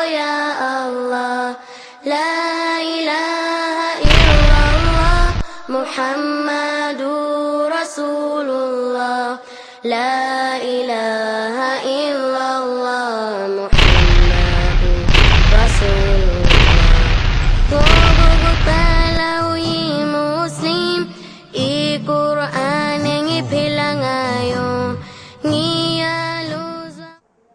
ya Allah, la ilaha illallah, Muhammadur Rasulullah, la ilaha illallah, Muhammadur Rasulullah. Gogo talawi Muslim, I Qur'an ngi pilangayo, ngiyaluza.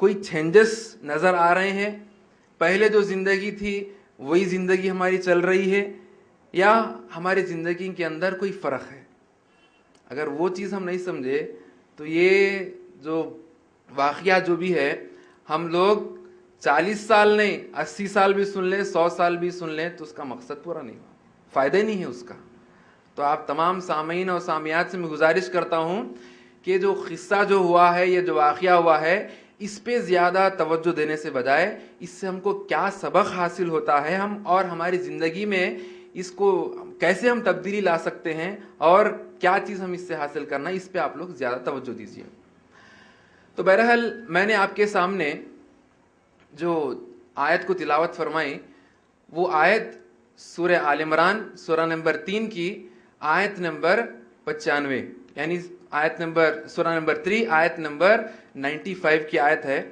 کوئی changes نظر آ رہے ہیں؟ پہلے جو زندگی تھی وہی زندگی ہماری چل رہی ہے یا ہماری زندگی کے اندر کوئی فرق ہے؟ اگر وہ چیز ہم نہیں سمجھے تو یہ جو واقعہ جو بھی ہے، ہم لوگ 40 سال نہیں 80 سال بھی سن لیں، 100 سال بھی سن لیں تو اس کا مقصد پورا نہیں ہوا، فائدہ ہی نہیں ہے اس کا۔ تو آپ تمام سامعین اور سامعات سے میں گزارش کرتا ہوں کہ جو قصہ جو ہوا ہے، یہ جو واقعہ ہوا ہے، اس پہ زیادہ توجہ دینے سے بجائے اس سے ہم کو کیا سبق حاصل ہوتا ہے، ہم اور ہماری زندگی میں اس کو کیسے ہم تبدیلی لا سکتے ہیں اور کیا چیز ہم اس سے حاصل کرنا ہے، اس پہ آپ لوگ زیادہ توجہ دیجیے۔ تو بہرحال میں نے آپ کے سامنے جو آیت کو تلاوت فرمائی وہ آیت سورہ آل عمران سورہ نمبر 3 کی آیت نمبر 95، یعنی آیت نمبر سورہ نمبر 3 آیت نمبر 95 کی آیت ہے۔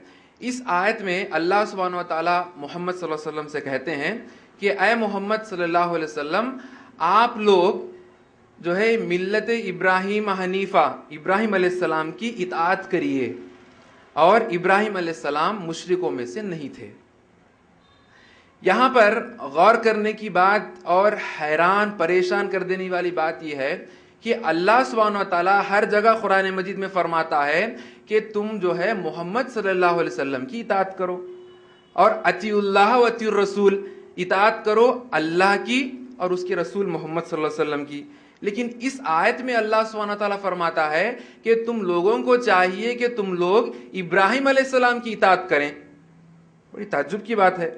اس آیت میں اللہ سبحانہ و تعالی محمد صلی اللہ علیہ وسلم سے کہتے ہیں کہ اے محمد صلی اللہ علیہ وسلم، آپ لوگ جو ہے ملت ابراہیم حنیفہ، ابراہیم علیہ السلام کی اطاعت کریے، اور ابراہیم علیہ السلام مشرکوں میں سے نہیں تھے۔ یہاں پر غور کرنے کی بات اور حیران پریشان کر دینے والی بات یہ ہے کہ اللہ سبحانہ و تعالیٰ ہر جگہ قرآن مجید میں فرماتا ہے کہ تم جو ہے محمد صلی اللہ علیہ وسلم کی اطاعت کرو، اور اطیع اللہ و اطیع الرسول، اطاعت کرو اللہ کی اور اس کے رسول محمد صلی اللہ علیہ وسلم کی۔ لیکن اس آیت میں اللہ سبحانہ تعالیٰ فرماتا ہے کہ تم لوگوں کو چاہیے کہ تم لوگ ابراہیم علیہ السلام کی اطاعت کریں۔ بڑی تعجب کی بات ہے،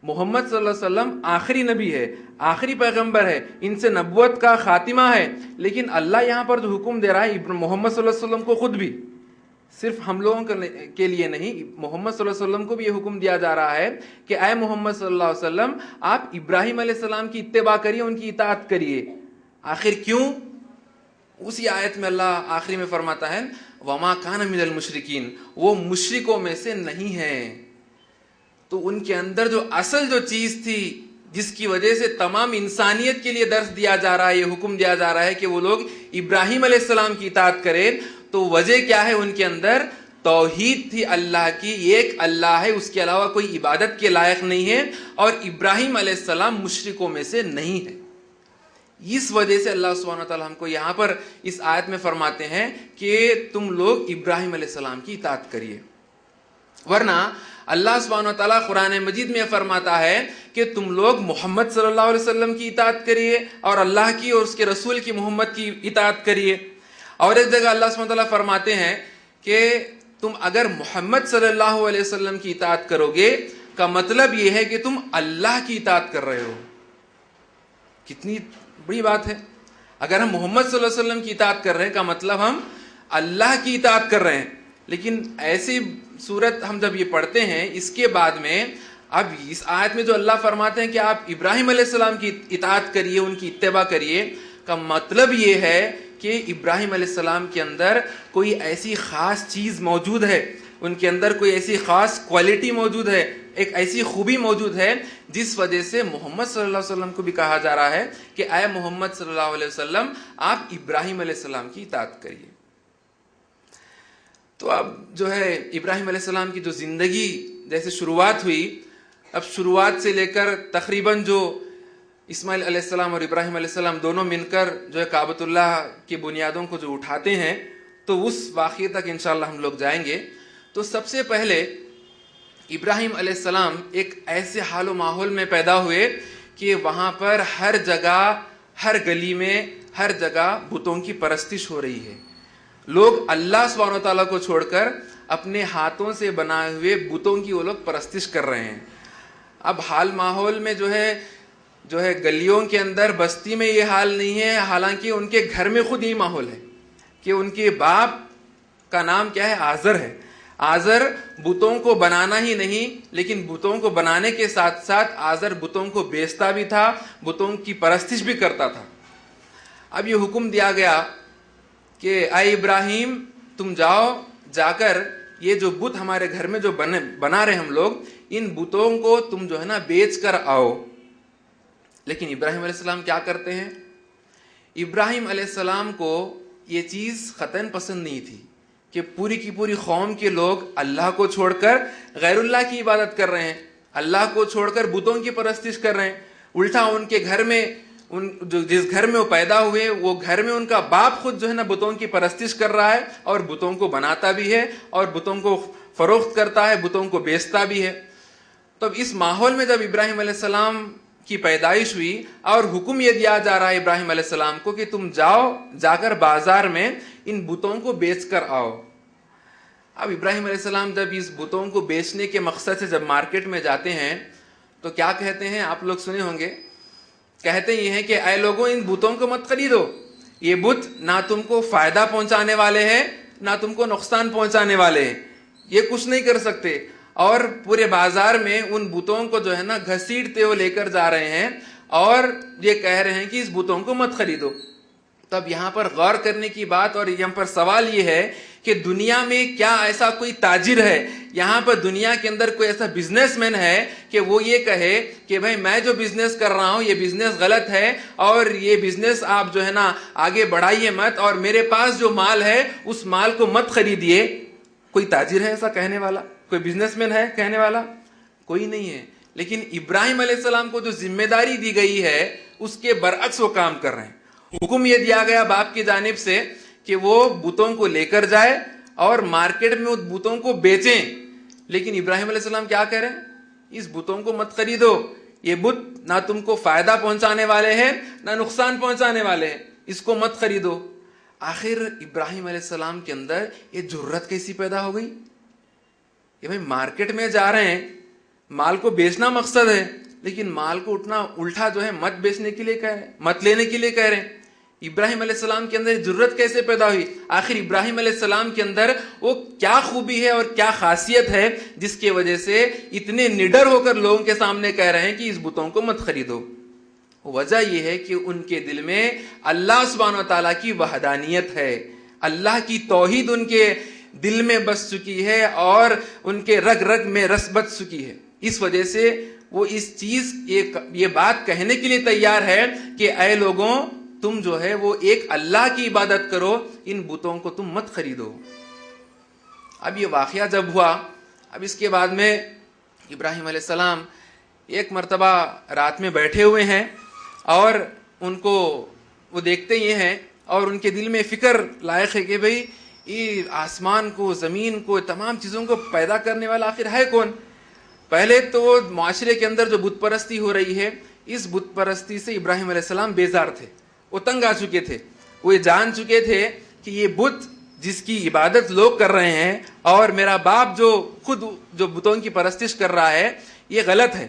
محمد صلی اللہ علیہ وسلم آخری نبی ہے، آخری پیغمبر ہے، ان سے نبوت کا خاتمہ ہے، لیکن اللہ یہاں پر جو حکم دے رہا ہے محمد صلی اللہ علیہ وسلم کو خود بھی، صرف ہم لوگوں کے لیے نہیں، محمد صلی اللہ علیہ وسلم کو بھی یہ حکم دیا جا رہا ہے کہ اے محمد صلی اللہ علیہ وسلم، آپ ابراہیم علیہ السلام کی اتباع کریے، ان کی اطاعت کریے۔ آخر کیوں؟ اسی آیت میں اللہ آخری میں فرماتا ہے وَمَا كَانَ مِنَ الْمُشْرِكِينَ، وہ مشرکوں میں سے نہیں ہیں۔ تو ان کے اندر جو اصل جو چیز تھی جس کی وجہ سے تمام انسانیت کے لیے درس دیا جا رہا ہے، یہ حکم دیا جا رہا ہے کہ وہ لوگ ابراہیم علیہ السلام کی اطاعت کریں، تو وجہ کیا ہے؟ ان کے اندر توحید تھی اللہ کی، ایک اللہ ہے، اس کے علاوہ کوئی عبادت کے لائق نہیں ہے، اور ابراہیم علیہ السلام مشرکوں میں سے نہیں ہے۔ اس وجہ سے اللہ سبحانہ وتعالی ہم کو یہاں پر اس آیت میں فرماتے ہیں کہ تم لوگ ابراہیم علیہ السلام کی اطاعت کریے، ورنہ اللہ سبحانہ وتعالی قرآن مجید میں فرماتا ہے کہ تم لوگ محمد صلی اللہ علیہ وسلم کی اطاعت کریے اور اللہ کی اور اس کے رسول کی محمد کی اطاعت کریے۔ اور ایک جگہ اللہ سبحانہ وتعالی فرماتے ہیں کہ تم اگر محمد صلی اللہ علیہ وسلم کی اطاعت کرو گے کا مطلب یہ ہے کہ تم اللہ کی اطاعت کر رہے ہو۔ کتنی بڑی بات ہے، اگر ہم محمد صلی اللہ علیہ وسلم کی اطاعت کر رہے ہیں کا مطلب ہم اللہ کی اطاعت کر رہے ہیں۔ لیکن ایسی صورت ہم جب یہ پڑھتے ہیں، اس کے بعد میں اب اس آیت میں جو اللہ فرماتے ہیں کہ آپ ابراہیم علیہ السلام کی اطاعت کریے، ان کی اتباع کریے، کا مطلب یہ ہے کہ ابراہیم علیہ السلام کے اندر کوئی ایسی خاص چیز موجود ہے، ان کے اندر کوئی ایسی خاص کوالٹی موجود ہے، ایک ایسی خوبی موجود ہے جس وجہ سے محمد صلی اللہ علیہ وسلم کو بھی کہا جا رہا ہے کہ اے محمد صلی اللہ علیہ وسلم، آپ ابراہیم علیہ السلام کی اطاعت کریے۔ تو اب جو ہے ابراہیم علیہ السلام کی جو زندگی جیسے شروعات ہوئی، اب شروعات سے لے کر تقریباً جو اسماعیل علیہ السلام اور ابراہیم علیہ السلام دونوں مل کر جو ہے کعبۃ اللہ کی بنیادوں کو جو اٹھاتے ہیں، تو اس واقعے تک انشاءاللہ ہم لوگ جائیں گے۔ تو سب سے پہلے ابراہیم علیہ السلام ایک ایسے حال و ماحول میں پیدا ہوئے کہ وہاں پر ہر جگہ، ہر گلی میں، ہر جگہ بتوں کی پرستش ہو رہی ہے۔ لوگ اللہ سبحانہ وتعالیٰ کو چھوڑ کر اپنے ہاتھوں سے بنائے ہوئے بتوں کی وہ لوگ پرستش کر رہے ہیں۔ اب حال ماحول میں جو ہے گلیوں کے اندر، بستی میں یہ حال نہیں ہے، حالانکہ ان کے گھر میں خود یہ ماحول ہے کہ ان کے باپ کا نام کیا ہے؟ آزر ہے۔ آزر بتوں کو بنانا ہی نہیں، لیکن بتوں کو بنانے کے ساتھ ساتھ آزر بتوں کو بیچتا بھی تھا، بتوں کی پرستش بھی کرتا تھا۔ اب یہ حکم دیا گیا کہ اے ابراہیم، تم جا کر یہ جو بت ہمارے گھر میں جو بنا رہے ہم لوگ، ان بتوں کو تم جو ہے نا بیچ کر آؤ۔ لیکن ابراہیم علیہ السلام کیا کرتے ہیں؟ ابراہیم علیہ السلام کو یہ چیز قطعاً پسند نہیں تھی کہ پوری کی پوری قوم کے لوگ اللہ کو چھوڑ کر غیر اللہ کی عبادت کر رہے ہیں، اللہ کو چھوڑ کر بتوں کی پرستش کر رہے ہیں. الٹا ان کے گھر میں جس گھر میں وہ پیدا ہوئے وہ گھر میں ان کا باپ خود جو ہے نا بتوں کی پرستش کر رہا ہے اور بتوں کو بناتا بھی ہے اور بتوں کو فروخت کرتا ہے، بتوں کو بیچتا بھی ہے. تو اب اس ماحول میں جب ابراہیم علیہ السلام کی پیدائش ہوئی اور حکم یہ دیا جا رہا ہے ابراہیم علیہ السلام کو کہ تم جا کر بازار میں ان بتوں کو بیچ کر آؤ. اب ابراہیم علیہ السلام جب اس بتوں کو بیچنے کے مقصد سے جب مارکیٹ میں جاتے ہیں تو کیا کہتے ہیں؟ آپ لوگ سنے ہوں گے. کہتے یہ ہیں کہ اے لوگوں ان بتوں کو مت خریدو، یہ بت نہ تم کو فائدہ پہنچانے والے ہیں نہ تم کو نقصان پہنچانے والے ہیں، یہ کچھ نہیں کر سکتے. اور پورے بازار میں ان بتوں کو جو ہے نا گھسیٹتے ہوئے لے کر جا رہے ہیں اور یہ کہہ رہے ہیں کہ اس بتوں کو مت خریدو. تب یہاں پر غور کرنے کی بات اور یہاں پر سوال یہ ہے کہ دنیا میں کیا ایسا کوئی تاجر ہے، یہاں پر دنیا کے اندر کوئی ایسا بزنس مین ہے کہ وہ یہ کہے کہ بھائی میں جو بزنس کر رہا ہوں یہ بزنس غلط ہے اور یہ بزنس آپ جو ہے نا آگے بڑھائیے مت اور میرے پاس جو مال ہے اس مال کو مت خریدیے؟ کوئی تاجر ہے ایسا کہنے والا؟ کوئی بزنس مین ہے کہنے والا؟ کوئی نہیں ہے. لیکن ابراہیم علیہ السلام کو جو ذمہ داری دی گئی ہے اس کے برعکس وہ کام کر رہے ہیں. حکم یہ دیا گیا باپ کی جانب سے کہ وہ بتوں کو لے کر جائے اور مارکیٹ میں اس بتوں کو بیچیں. لیکن ابراہیم علیہ السلام کیا کہہ رہے ہیں؟ اس بتوں کو مت خریدو، یہ بت نہ تم کو فائدہ پہنچانے والے ہیں نہ نقصان پہنچانے والے ہیں، اس کو مت خریدو. آخر ابراہیم علیہ السلام کے اندر یہ جرت کیسی پیدا ہو گئی کہ بھائی مارکیٹ میں جا رہے ہیں، مال کو بیچنا مقصد ہے لیکن مال کو الٹا جو ہے مت بیچنے کے لیے کہہ رہے ہیں، مت لینے کے لیے کہہ رہے ہیں. ابراہیم علیہ السلام کے اندر جرت کیسے پیدا ہوئی؟ آخر ابراہیم علیہ السلام کے اندر وہ کیا خوبی ہے اور کیا خاصیت ہے جس کی وجہ سے اتنے نڈر ہو کر لوگوں کے سامنے کہہ رہے ہیں کہ اس بتوں کو مت خریدو؟ وجہ یہ ہے کہ ان کے دل میں اللہ سبحانہ و تعالیٰ کی وحدانیت ہے، اللہ کی توحید ان کے دل میں بس چکی ہے اور ان کے رگ رگ میں رس بس چکی ہے. اس وجہ سے وہ اس چیز یہ بات کہنے کے لیے تیار ہے کہ اے لوگوں تم جو ہے وہ ایک اللہ کی عبادت کرو، ان بتوں کو تم مت خریدو. اب یہ واقعہ جب ہوا، اب اس کے بعد میں ابراہیم علیہ السلام ایک مرتبہ رات میں بیٹھے ہوئے ہیں اور ان کو وہ دیکھتے یہ ہیں اور ان کے دل میں فکر لائق ہے کہ بھئی یہ آسمان کو، زمین کو، تمام چیزوں کو پیدا کرنے والا آخر ہے کون؟ پہلے تو معاشرے کے اندر جو بت پرستی ہو رہی ہے اس بت پرستی سے ابراہیم علیہ السلام بیزار تھے، وہ تنگ آ چکے تھے. وہ یہ جان چکے تھے کہ یہ بت جس کی عبادت لوگ کر رہے ہیں اور میرا باپ جو خود جو بتوں کی پرستش کر رہا ہے یہ غلط ہے،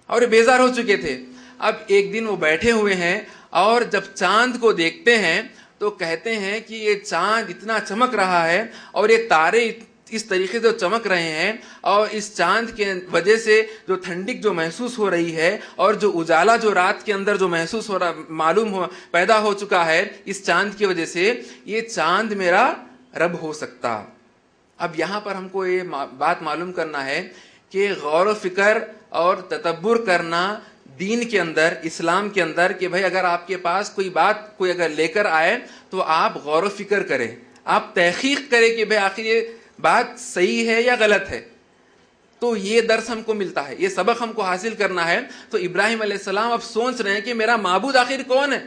اور یہ بیزار ہو چکے تھے. اب ایک دن وہ بیٹھے ہوئے ہیں اور جب چاند کو دیکھتے ہیں تو کہتے ہیں کہ یہ چاند اتنا چمک رہا ہے اور یہ تارے اس طریقے سے چمک رہے ہیں اور اس چاند کے وجہ سے جو ٹھنڈک جو محسوس ہو رہی ہے اور جو اجالا جو رات کے اندر جو محسوس ہو رہا پیدا ہو چکا ہے اس چاند کی وجہ سے، یہ چاند میرا رب ہو سکتا. اب یہاں پر ہم کو یہ بات معلوم کرنا ہے کہ غور و فکر اور تدبر کرنا دین کے اندر، اسلام کے اندر، کہ بھائی اگر آپ کے پاس کوئی بات کوئی اگر لے کر آئے تو آپ غور و فکر کریں، آپ تحقیق کریں کہ بھائی آخر یہ بات صحیح ہے یا غلط ہے. تو یہ درس ہم کو ملتا ہے، یہ سبق ہم کو حاصل کرنا ہے. تو ابراہیم علیہ السلام اب سوچ رہے ہیں کہ میرا معبود آخر کون ہے،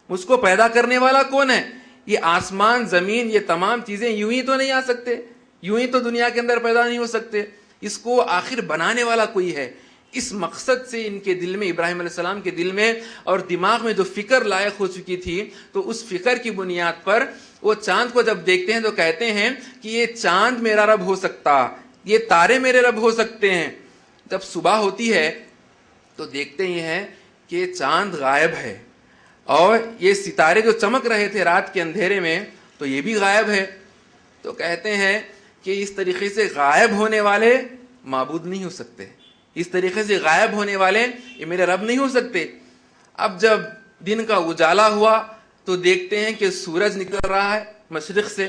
مجھ کو پیدا کرنے والا کون ہے؟ یہ آسمان، زمین، یہ تمام چیزیں یوں ہی تو نہیں آ سکتے، یوں ہی تو دنیا کے اندر پیدا نہیں ہو سکتے، اس کو آخر بنانے والا کوئی ہے. اس مقصد سے ان کے دل میں، ابراہیم علیہ السلام کے دل میں اور دماغ میں جو فکر لائق ہو چکی تھی، تو اس فکر کی بنیاد پر وہ چاند کو جب دیکھتے ہیں تو کہتے ہیں کہ یہ چاند میرا رب ہو سکتا، یہ تارے میرے رب ہو سکتے ہیں. جب صبح ہوتی ہے تو دیکھتے یہ ہیں کہ چاند غائب ہے اور یہ ستارے جو چمک رہے تھے رات کے اندھیرے میں تو یہ بھی غائب ہے. تو کہتے ہیں کہ اس طریقے سے غائب ہونے والے معبود نہیں ہو سکتے، اس طریقے سے غائب ہونے والے یہ میرے رب نہیں ہو سکتے. اب جب دن کا اجالا ہوا تو دیکھتے ہیں کہ سورج نکل رہا ہے مشرق سے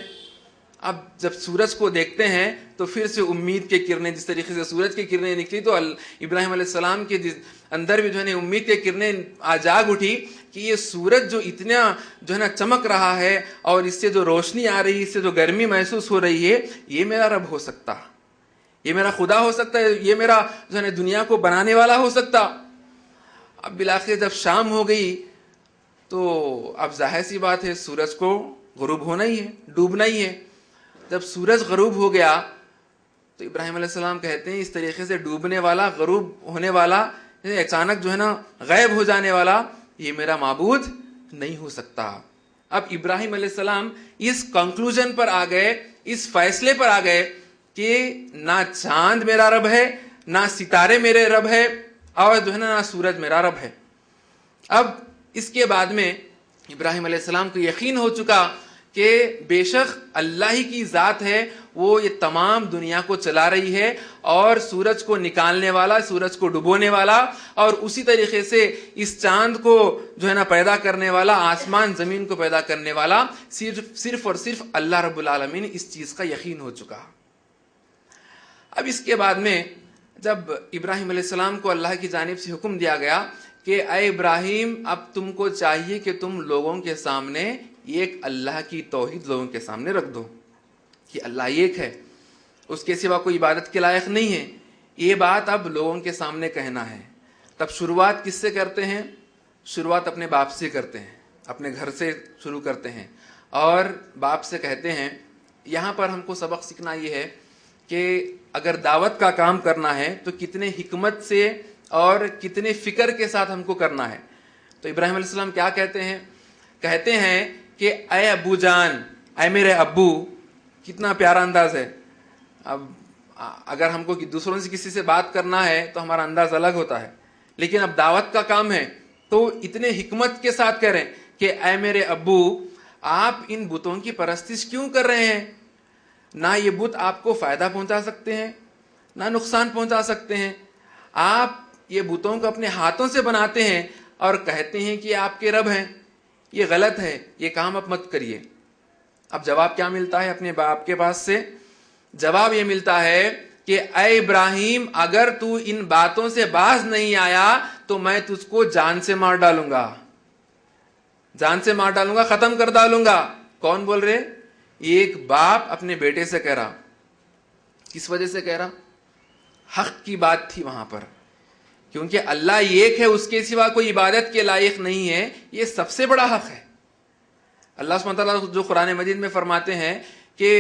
اب جب سورج کو دیکھتے ہیں تو پھر سے امید کے کرنیں، جس طریقے سے سورج کی کرنیں نکلی تو ابراہیم علیہ السلام کے اندر بھی جو ہے نا امید کے کرنیں جاگ اٹھی کہ یہ سورج جو اتنا جو ہے نا چمک رہا ہے اور اس سے جو روشنی آ رہی ہے، اس سے جو گرمی محسوس ہو رہی ہے، یہ میرا رب ہو سکتا، یہ میرا خدا ہو سکتا ہے، یہ میرا جو ہے نا دنیا کو بنانے والا ہو سکتا۔ اب بالآخر جب شام ہو گئی تو اب ظاہر سی بات ہے سورج کو غروب ہونا ہی ہے، ڈوبنا ہی ہے۔ جب سورج غروب ہو گیا تو ابراہیم علیہ السلام کہتے ہیں اس طریقے سے ڈوبنے والا، غروب ہونے والا، اچانک جو ہے نا غائب ہو جانے والا، یہ میرا معبود نہیں ہو سکتا۔ اب ابراہیم علیہ السلام اس کنکلوژن پر آ گئے، اس فیصلے پر آ گئے کہ نہ چاند میرا رب ہے، نہ ستارے میرے رب ہے، اور جو ہے نا سورج میرا رب ہے۔ اب اس کے بعد میں ابراہیم علیہ السلام کو یقین ہو چکا کہ بے شک اللہ ہی کی ذات ہے، وہ یہ تمام دنیا کو چلا رہی ہے، اور سورج کو نکالنے والا، سورج کو ڈبونے والا، اور اسی طریقے سے اس چاند کو جو ہے نا پیدا کرنے والا، آسمان زمین کو پیدا کرنے والا صرف اور صرف اللہ رب العالمین، اس چیز کا یقین ہو چکا۔ اب اس کے بعد میں جب ابراہیم علیہ السلام کو اللہ کی جانب سے حکم دیا گیا کہ اے ابراہیم، اب تم کو چاہیے کہ تم لوگوں کے سامنے ایک اللہ کی توحید لوگوں کے سامنے رکھ دو کہ اللہ ایک ہے، اس کے سوا کوئی عبادت کے لائق نہیں ہے، یہ بات اب لوگوں کے سامنے کہنا ہے۔ تب شروعات کس سے کرتے ہیں؟ شروعات اپنے باپ سے کرتے ہیں، اپنے گھر سے شروع کرتے ہیں، اور باپ سے کہتے ہیں۔ یہاں پر ہم کو سبق سیکھنا یہ ہے کہ اگر دعوت کا کام کرنا ہے تو کتنے حکمت سے اور کتنے فکر کے ساتھ ہم کو کرنا ہے۔ تو ابراہیم علیہ السلام کیا کہتے ہیں؟ کہتے ہیں کہ اے ابو جان، اے میرے ابو، کتنا پیارا انداز ہے۔ اب اگر ہم کو دوسروں سے کسی سے بات کرنا ہے تو ہمارا انداز الگ ہوتا ہے، لیکن اب دعوت کا کام ہے تو اتنے حکمت کے ساتھ کریں کہ اے میرے ابو، آپ ان بتوں کی پرستش کیوں کر رہے ہیں؟ نہ یہ بت آپ کو فائدہ پہنچا سکتے ہیں، نہ نقصان پہنچا سکتے ہیں۔ آپ یہ بتوں کو اپنے ہاتھوں سے بناتے ہیں اور کہتے ہیں کہ آپ کے رب ہیں، یہ غلط ہے، یہ کام اب مت کریے۔ اب جواب کیا ملتا ہے اپنے باپ کے پاس سے؟ جواب یہ ملتا ہے کہ اے ابراہیم، اگر تو ان باتوں سے باز نہیں آیا تو میں تجھ کو جان سے مار ڈالوں گا، جان سے مار ڈالوں گا، ختم کر ڈالوں گا۔ کون بول رہے؟ ایک باپ اپنے بیٹے سے کہہ رہا۔ کس وجہ سے کہہ رہا؟ حق کی بات تھی وہاں پر، کیونکہ اللہ ایک ہے، اس کے سوا کوئی عبادت کے لائق نہیں ہے، یہ سب سے بڑا حق ہے۔ اللہ سبحانہ وتعالیٰ جو قرآن مجید میں فرماتے ہیں کہ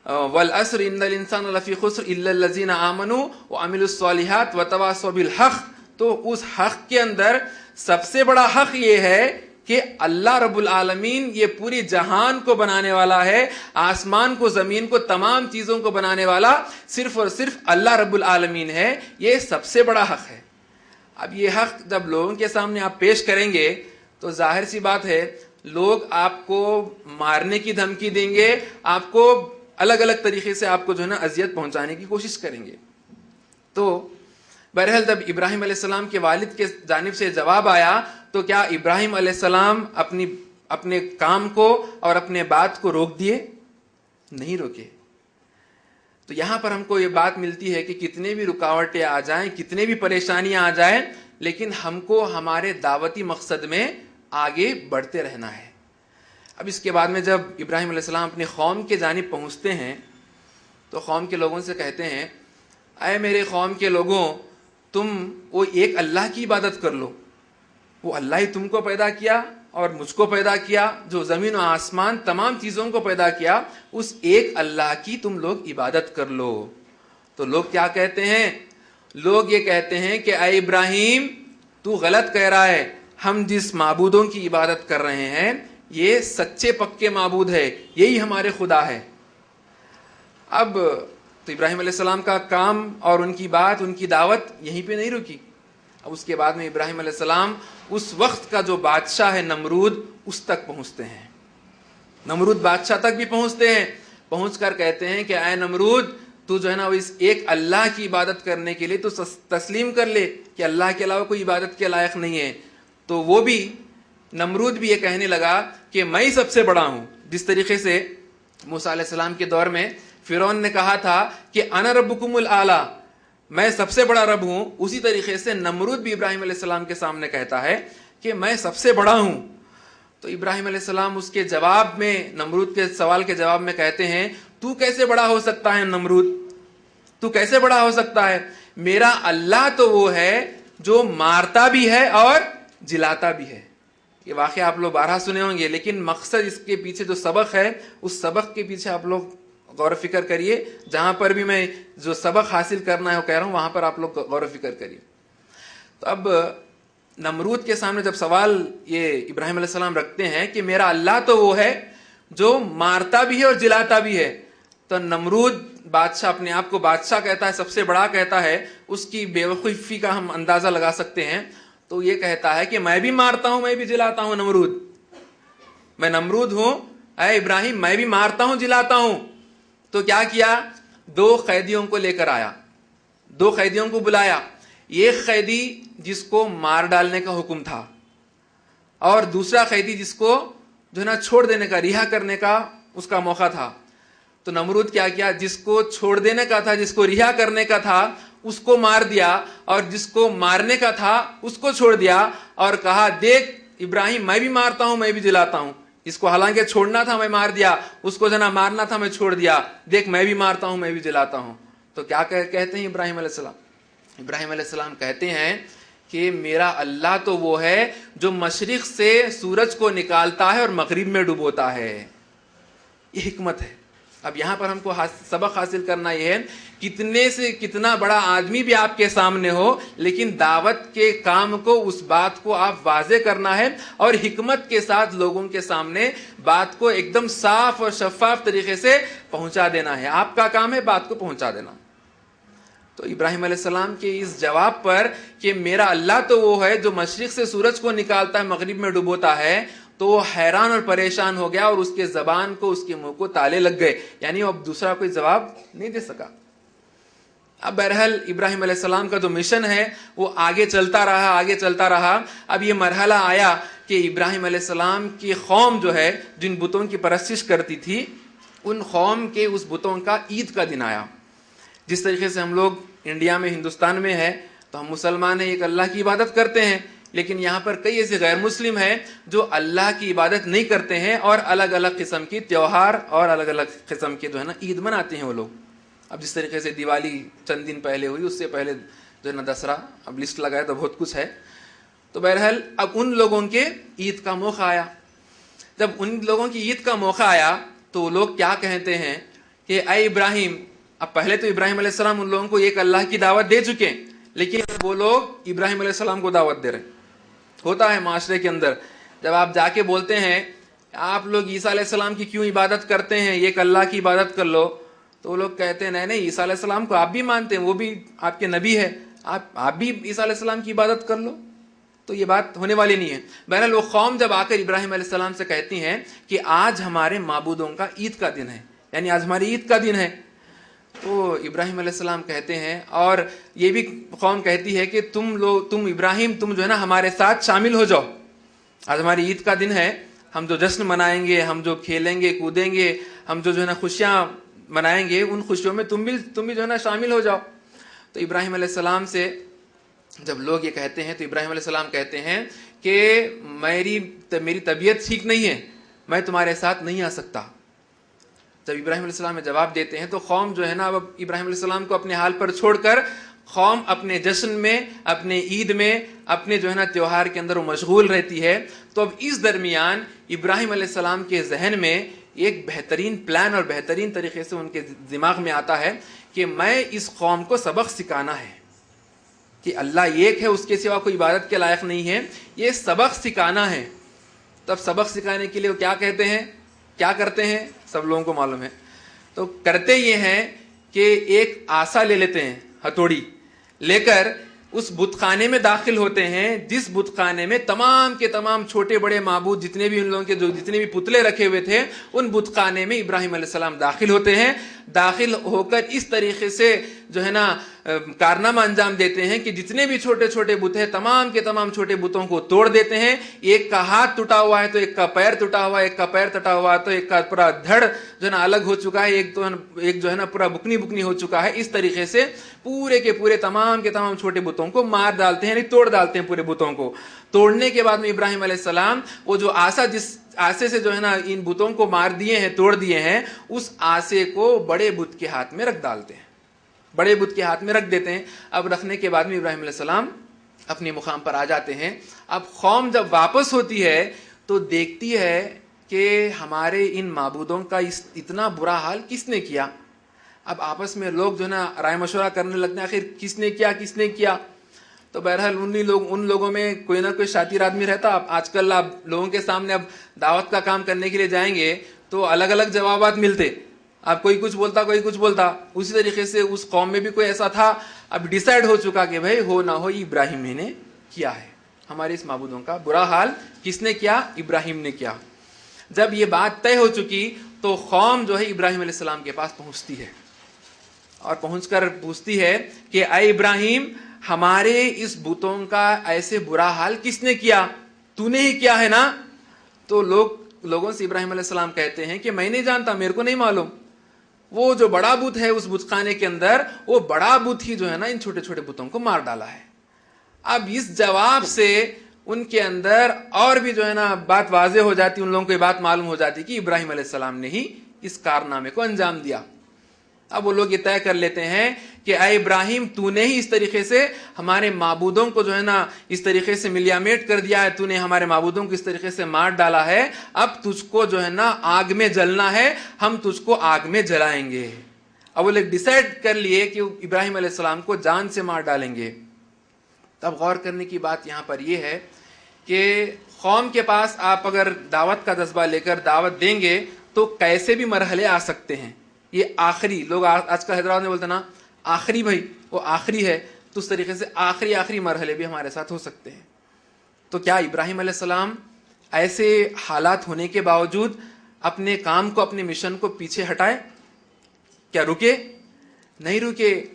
وَالْعَصْرِ إِنَّ الْإِنسَانَ لَفِي خُسْرٍ إِلَّا الَّذِينَ آمَنُوا وَعَمِلُوا الصَّالِحَاتِ وَتَوَاصَوْا بِالْحَقِّ، تو اس حق کے اندر سب سے بڑا حق یہ ہے کہ اللہ رب العالمین یہ پوری جہان کو بنانے والا ہے، آسمان کو، زمین کو، تمام چیزوں کو بنانے والا صرف اور صرف اللہ رب العالمین ہے، یہ سب سے بڑا حق ہے۔ اب یہ حق جب لوگوں کے سامنے آپ پیش کریں گے تو ظاہر سی بات ہے لوگ آپ کو مارنے کی دھمکی دیں گے، آپ کو الگ الگ طریقے سے آپ کو جو ہے نا اذیت پہنچانے کی کوشش کریں گے۔ تو بہرحال جب ابراہیم علیہ السلام کے والد کے جانب سے جواب آیا تو کیا ابراہیم علیہ السلام اپنے کام کو اور اپنے بات کو روک دیے؟ نہیں روکے۔ تو یہاں پر ہم کو یہ بات ملتی ہے کہ کتنے بھی رکاوٹیں آ جائیں، کتنے بھی پریشانیاں آ جائیں، لیکن ہم کو ہمارے دعوتی مقصد میں آگے بڑھتے رہنا ہے۔ اب اس کے بعد میں جب ابراہیم علیہ السلام اپنے قوم کے جانب پہنچتے ہیں تو قوم کے لوگوں سے کہتے ہیں اے میرے قوم کے لوگوں، تم وہ ایک اللہ کی عبادت کر لو، وہ اللہ ہی تم کو پیدا کیا اور مجھ کو پیدا کیا، جو زمین و آسمان تمام چیزوں کو پیدا کیا، اس ایک اللہ کی تم لوگ عبادت کر لو۔ تو لوگ کیا کہتے ہیں؟ لوگ یہ کہتے ہیں کہ اے ابراہیم، تو غلط کہہ رہا ہے، ہم جس معبودوں کی عبادت کر رہے ہیں یہ سچے پکے معبود ہے، یہی ہمارے خدا ہے۔ اب تو ابراہیم علیہ السلام کا کام اور ان کی بات، ان کی دعوت یہیں پہ نہیں رکی۔ اب اس کے بعد میں ابراہیم علیہ السلام اس وقت کا جو بادشاہ ہے نمرود، اس تک پہنچتے ہیں، نمرود بادشاہ تک بھی پہنچتے ہیں۔ پہنچ کر کہتے ہیں کہ اے نمرود، تو جو ہے نا اس ایک اللہ کی عبادت کرنے کے لیے تو تسلیم کر لے کہ اللہ کے علاوہ کوئی عبادت کے لائق نہیں ہے۔ تو وہ بھی، نمرود بھی یہ کہنے لگا کہ میں ہی سب سے بڑا ہوں، جس طریقے سے موسیٰ علیہ السلام کے دور میں فرعون نے کہا تھا کہ انا ربکم الاعلی، میں سب سے بڑا رب ہوں، اسی طریقے سے نمرود بھی ابراہیم علیہ السلام کے سامنے کہتا ہے کہ میں سب سے بڑا ہوں. تو ابراہیم علیہ السلام اس کے جواب میں، نمرود کے سوال کے جواب میں کہتے ہیں تو کیسے بڑا ہو سکتا ہے نمرود، تو کیسے بڑا ہو سکتا ہے؟ میرا اللہ تو وہ ہے جو مارتا بھی ہے اور جلاتا بھی ہے. یہ واقعہ آپ لوگ بارہا سنے ہوں گے، لیکن مقصد اس کے پیچھے جو سبق ہے اس سبق کے پیچھے آپ لوگ غور و فکر کریے. جہاں پر بھی میں جو سبق حاصل کرنا ہے وہ کہہ رہا ہوں، وہاں پر آپ لوگ غور و فکر کریے. تو اب نمرود کے سامنے جب سوال یہ ابراہیم علیہ السلام رکھتے ہیں کہ میرا اللہ تو وہ ہے جو مارتا بھی ہے اور جلاتا بھی ہے، تو نمرود بادشاہ، اپنے آپ کو بادشاہ کہتا ہے، سب سے بڑا کہتا ہے، اس کی بے وقوفی کا ہم اندازہ لگا سکتے ہیں. تو یہ کہتا ہے کہ میں بھی مارتا ہوں، میں بھی جلاتا ہوں نمرود، میں نمرود ہوں، اے ابراہیم میں بھی مارتا ہوں جلاتا ہوں. تو کیا کیا؟ 2 قیدیوں کو لے کر آیا، 2 قیدیوں کو بلایا. ایک قیدی جس کو مار ڈالنے کا حکم تھا، اور دوسرا قیدی جس کو جو ہے نا چھوڑ دینے کا، رہا کرنے کا اس کا موقع تھا. تو نمرود کیا کیا؟ جس کو چھوڑ دینے کا تھا، جس کو رہا کرنے کا تھا اس کو مار دیا، اور جس کو مارنے کا تھا اس کو چھوڑ دیا، اور کہا دیکھ ابراہیم میں بھی مارتا ہوں میں بھی جلاتا ہوں. اس کو حالانکہ چھوڑنا تھا میں مار دیا، اس کو جنا مارنا تھا میں چھوڑ دیا، دیکھ میں بھی مارتا ہوں میں بھی جلاتا ہوں. تو کیا کہتے ہیں ابراہیم علیہ السلام؟ ابراہیم علیہ السلام کہتے ہیں کہ میرا اللہ تو وہ ہے جو مشرق سے سورج کو نکالتا ہے اور مغرب میں ڈبوتا ہے. یہ حکمت ہے. اب یہاں پر ہم کو سبق حاصل کرنا یہ ہے، کتنے سے کتنا بڑا آدمی بھی آپ کے سامنے ہو، لیکن دعوت کے کام کو، اس بات کو آپ واضح کرنا ہے اور حکمت کے ساتھ لوگوں کے سامنے بات کو ایک دم صاف اور شفاف طریقے سے پہنچا دینا ہے. آپ کا کام ہے بات کو پہنچا دینا. تو ابراہیم علیہ السلام کے اس جواب پر کہ میرا اللہ تو وہ ہے جو مشرق سے سورج کو نکالتا ہے مغرب میں ڈبوتا ہے، تو وہ حیران اور پریشان ہو گیا، اور اس کے زبان کو، اس کے منہ کو تالے لگ گئے، یعنی وہ اب دوسرا کوئی جواب نہیں دے سکا. اب بہرحال ابراہیم علیہ السلام کا جو مشن ہے وہ آگے چلتا رہا. اب یہ مرحلہ آیا کہ ابراہیم علیہ السلام کی قوم جو ہے، جن بتوں کی پرستش کرتی تھی، ان قوم کے اس بتوں کا عید کا دن آیا. جس طریقے سے ہم لوگ انڈیا میں، ہندوستان میں ہے تو ہم مسلمان ہیں، ایک اللہ کی عبادت کرتے ہیں، لیکن یہاں پر کئی ایسے غیر مسلم ہیں جو اللہ کی عبادت نہیں کرتے ہیں اور الگ الگ قسم کی تیوہار اور الگ الگ قسم کے جو ہے نا عید مناتے ہیں وہ لوگ. اب جس طریقے سے دیوالی چند دن پہلے ہوئی، اس سے پہلے جو ہے نا دسہرا، اب لسٹ لگائے تو بہت کچھ ہے. تو بہرحال اب ان لوگوں کے عید کا موقع آیا. جب ان لوگوں کی عید کا موقع آیا تو وہ لوگ کیا کہتے ہیں کہ اے ابراہیم، اب پہلے تو ابراہیم علیہ السلام ان لوگوں کو ایک اللہ کی دعوت دے چکے، لیکن وہ لوگ ابراہیم علیہ السلام کو دعوت دے رہے. ہوتا ہے معاشرے کے اندر، جب آپ جا کے بولتے ہیں آپ لوگ عیسیٰ علیہ السلام کی کیوں عبادت کرتے ہیں، ایک اللہ کی عبادت کر لو، تو وہ لوگ کہتے ہیں نہیں عیسیٰ علیہ السلام کو آپ بھی مانتے ہیں، وہ بھی آپ کے نبی ہے، آپ بھی عیسیٰ علیہ السلام کی عبادت کر لو. تو یہ بات ہونے والی نہیں ہے. بہرحال وہ قوم جب آ کر ابراہیم علیہ السلام سے کہتی ہیں کہ آج ہمارے معبودوں کا عید کا دن ہے، یعنی آج ہماری عید کا دن ہے، تو ابراہیم علیہ السلام کہتے ہیں، اور یہ بھی قوم کہتی ہے کہ تم ابراہیم تم جو ہے نا ہمارے ساتھ شامل ہو جاؤ، آج ہماری عید کا دن ہے، ہم جو جشن منائیں گے، ہم جو کھیلیں گے کودیں گے، ہم جو ہے نا خوشیاں منائیں گے، ان خوشیوں میں تم بھی جو ہے نا شامل ہو جاؤ. تو ابراہیم علیہ السلام سے جب لوگ یہ کہتے ہیں تو ابراہیم علیہ السلام کہتے ہیں کہ میری طبیعت ٹھیک نہیں ہے، میں تمہارے ساتھ نہیں آ سکتا. جب ابراہیم علیہ السلام جواب دیتے ہیں تو قوم جو ہے نا اب ابراہیم علیہ السلام کو اپنے حال پر چھوڑ کر قوم اپنے جشن میں، اپنے عید میں، اپنے جو ہے نا تیوہار کے اندر وہ مشغول رہتی ہے. تو اب اس درمیان ابراہیم علیہ السلام کے ذہن میں ایک بہترین پلان اور بہترین طریقے سے ان کے دماغ میں آتا ہے کہ میں اس قوم کو سبق سکھانا ہے کہ اللہ ایک ہے، اس کے سوا کوئی عبادت کے لائق نہیں ہے، یہ سبق سکھانا ہے. تب سبق سکھانے کے لیے وہ کیا کہتے ہیں، کیا کرتے ہیں، سب لوگوں کو معلوم ہے. تو کرتے یہ ہیں کہ ایک آسا لے لیتے ہیں، ہتھوڑی لے کر اس بت خانے میں داخل ہوتے ہیں، جس بت خانے میں تمام کے تمام چھوٹے بڑے معبود جتنے بھی ان لوگوں کے جو جتنے بھی پتلے رکھے ہوئے تھے، ان بت خانے میں ابراہیم علیہ السلام داخل ہوتے ہیں. داخل ہو کر اس طریقے سے جو ہے نا کارنامہ انجام دیتے ہیں کہ جتنے بھی چھوٹے چھوٹے بت ہیں تمام کے تمام چھوٹے بتوں کو توڑ دیتے ہیں. ایک کا ہاتھ ٹوٹا ہوا ہے تو ایک کا پیر ٹوٹا ہوا ہے, ایک کا پیر ٹوٹا ہوا ہے تو ایک کا پورا دھڑ جو ہے نا الگ ہو چکا ہے, ایک جو ہے نا پورا بکنی بکنی ہو چکا ہے. اس طریقے سے پورے کے پورے تمام کے تمام چھوٹے بتوں کو مار ڈالتے ہیں, یعنی توڑ ڈالتے ہیں پورے بتوں کو. توڑنے کے بعد میں ابراہیم علیہ السلام وہ جو آسا جس آسے سے جو ہے نا ان بتوں کو مار دیے ہیں, توڑ دیے ہیں, اس آسے کو بڑے بت کے ہاتھ میں رکھ ڈالتے ہیں, بڑے بت کے ہاتھ میں رکھ دیتے ہیں. اب رکھنے کے بعد میں ابراہیم علیہ السلام اپنے مقام پر آ جاتے ہیں. اب قوم جب واپس ہوتی ہے تو دیکھتی ہے کہ ہمارے ان معبودوں کا اتنا برا حال کس نے کیا. اب آپس میں لوگ جو ہے نا رائے مشورہ کرنے لگتے ہیں, آخر کس نے کیا. تو بہرحال ان لوگوں میں کوئی نہ کوئی شاطر آدمی رہتا. اب آج کل آپ لوگوں کے سامنے اب دعوت کا کام کرنے کے لیے جائیں گے تو الگ الگ جوابات ملتے. اب کوئی کچھ بولتا, کوئی کچھ بولتا. اسی طریقے سے اس قوم میں بھی کوئی ایسا تھا. اب ڈیسائیڈ ہو چکا کہ بھائی ہو نہ ہو ابراہیم ہی نے کیا ہے, ہمارے اس معبودوں کا برا حال کس نے کیا, ابراہیم نے کیا. جب یہ بات طے ہو چکی تو قوم جو ہے ابراہیم علیہ السلام کے پاس پہنچتی ہے اور پہنچ کر پوچھتی ہے کہ اے ابراہیم, ہمارے اس بتوں کا ایسے برا حال کس نے کیا, تو نے ہی کیا ہے نا. تو لوگوں سے ابراہیم علیہ السلام کہتے ہیں کہ میں نہیں جانتا, میرے کو نہیں معلوم. وہ جو بڑا بت ہے اس بت خانے کے اندر, وہ بڑا بت ہی جو ہے نا ان چھوٹے چھوٹے بتوں کو مار ڈالا ہے. اب اس جواب سے ان کے اندر اور بھی جو ہے نا بات واضح ہو جاتی, ان لوگوں کو یہ بات معلوم ہو جاتی کہ ابراہیم علیہ السلام نے ہی اس کارنامے کو انجام دیا. اب وہ لوگ یہ طے کر لیتے ہیں کہ اے ابراہیم, تو نے ہی اس طریقے سے ہمارے معبودوں کو جو ہے نا اس طریقے سے ملیامیٹ کر دیا ہے, تو نے ہمارے معبودوں کو اس طریقے سے مار ڈالا ہے. اب تجھ کو جو ہے نا آگ میں جلنا ہے, ہم تجھ کو آگ میں جلائیں گے. اب وہ لوگ ڈیسائیڈ کر لیے کہ ابراہیم علیہ السلام کو جان سے مار ڈالیں گے. تب غور کرنے کی بات یہاں پر یہ ہے کہ قوم کے پاس آپ اگر دعوت کا جذبہ لے کر دعوت دیں گے تو کیسے بھی مرحلے آ سکتے ہیں. یہ آخری لوگ آج کل حیدرآباد میں بولتے نا آخری, بھائی وہ آخری ہے, تو اس طریقے سے آخری مرحلے بھی ہمارے ساتھ ہو سکتے ہیں. تو کیا ابراہیم علیہ السلام ایسے حالات ہونے کے باوجود اپنے کام کو, اپنے مشن کو پیچھے ہٹائے؟ کیا رکے؟ نہیں رکے.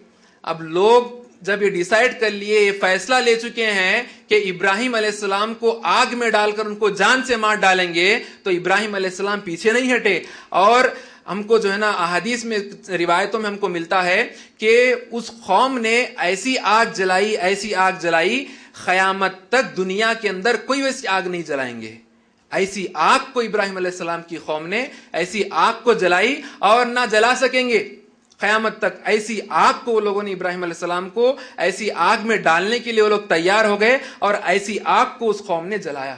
اب لوگ جب یہ ڈیسائیڈ کر لیے, یہ فیصلہ لے چکے ہیں کہ ابراہیم علیہ السلام کو آگ میں ڈال کر ان کو جان سے مار ڈالیں گے, تو ابراہیم علیہ السلام پیچھے نہیں ہٹے. اور ہم کو جو ہے نا احادیث میں, روایتوں میں ہم کو ملتا ہے کہ اس قوم نے ایسی آگ جلائی قیامت تک دنیا کے اندر کوئی ویسی آگ نہیں جلائیں گے. ایسی آگ کو ابراہیم علیہ السلام کی قوم نے ایسی آگ کو جلائی اور نہ جلا سکیں گے قیامت تک. ایسی آگ کو وہ لوگوں نے, ابراہیم علیہ السلام کو ایسی آگ میں ڈالنے کے لیے وہ لوگ تیار ہو گئے اور ایسی آگ کو اس قوم نے جلایا.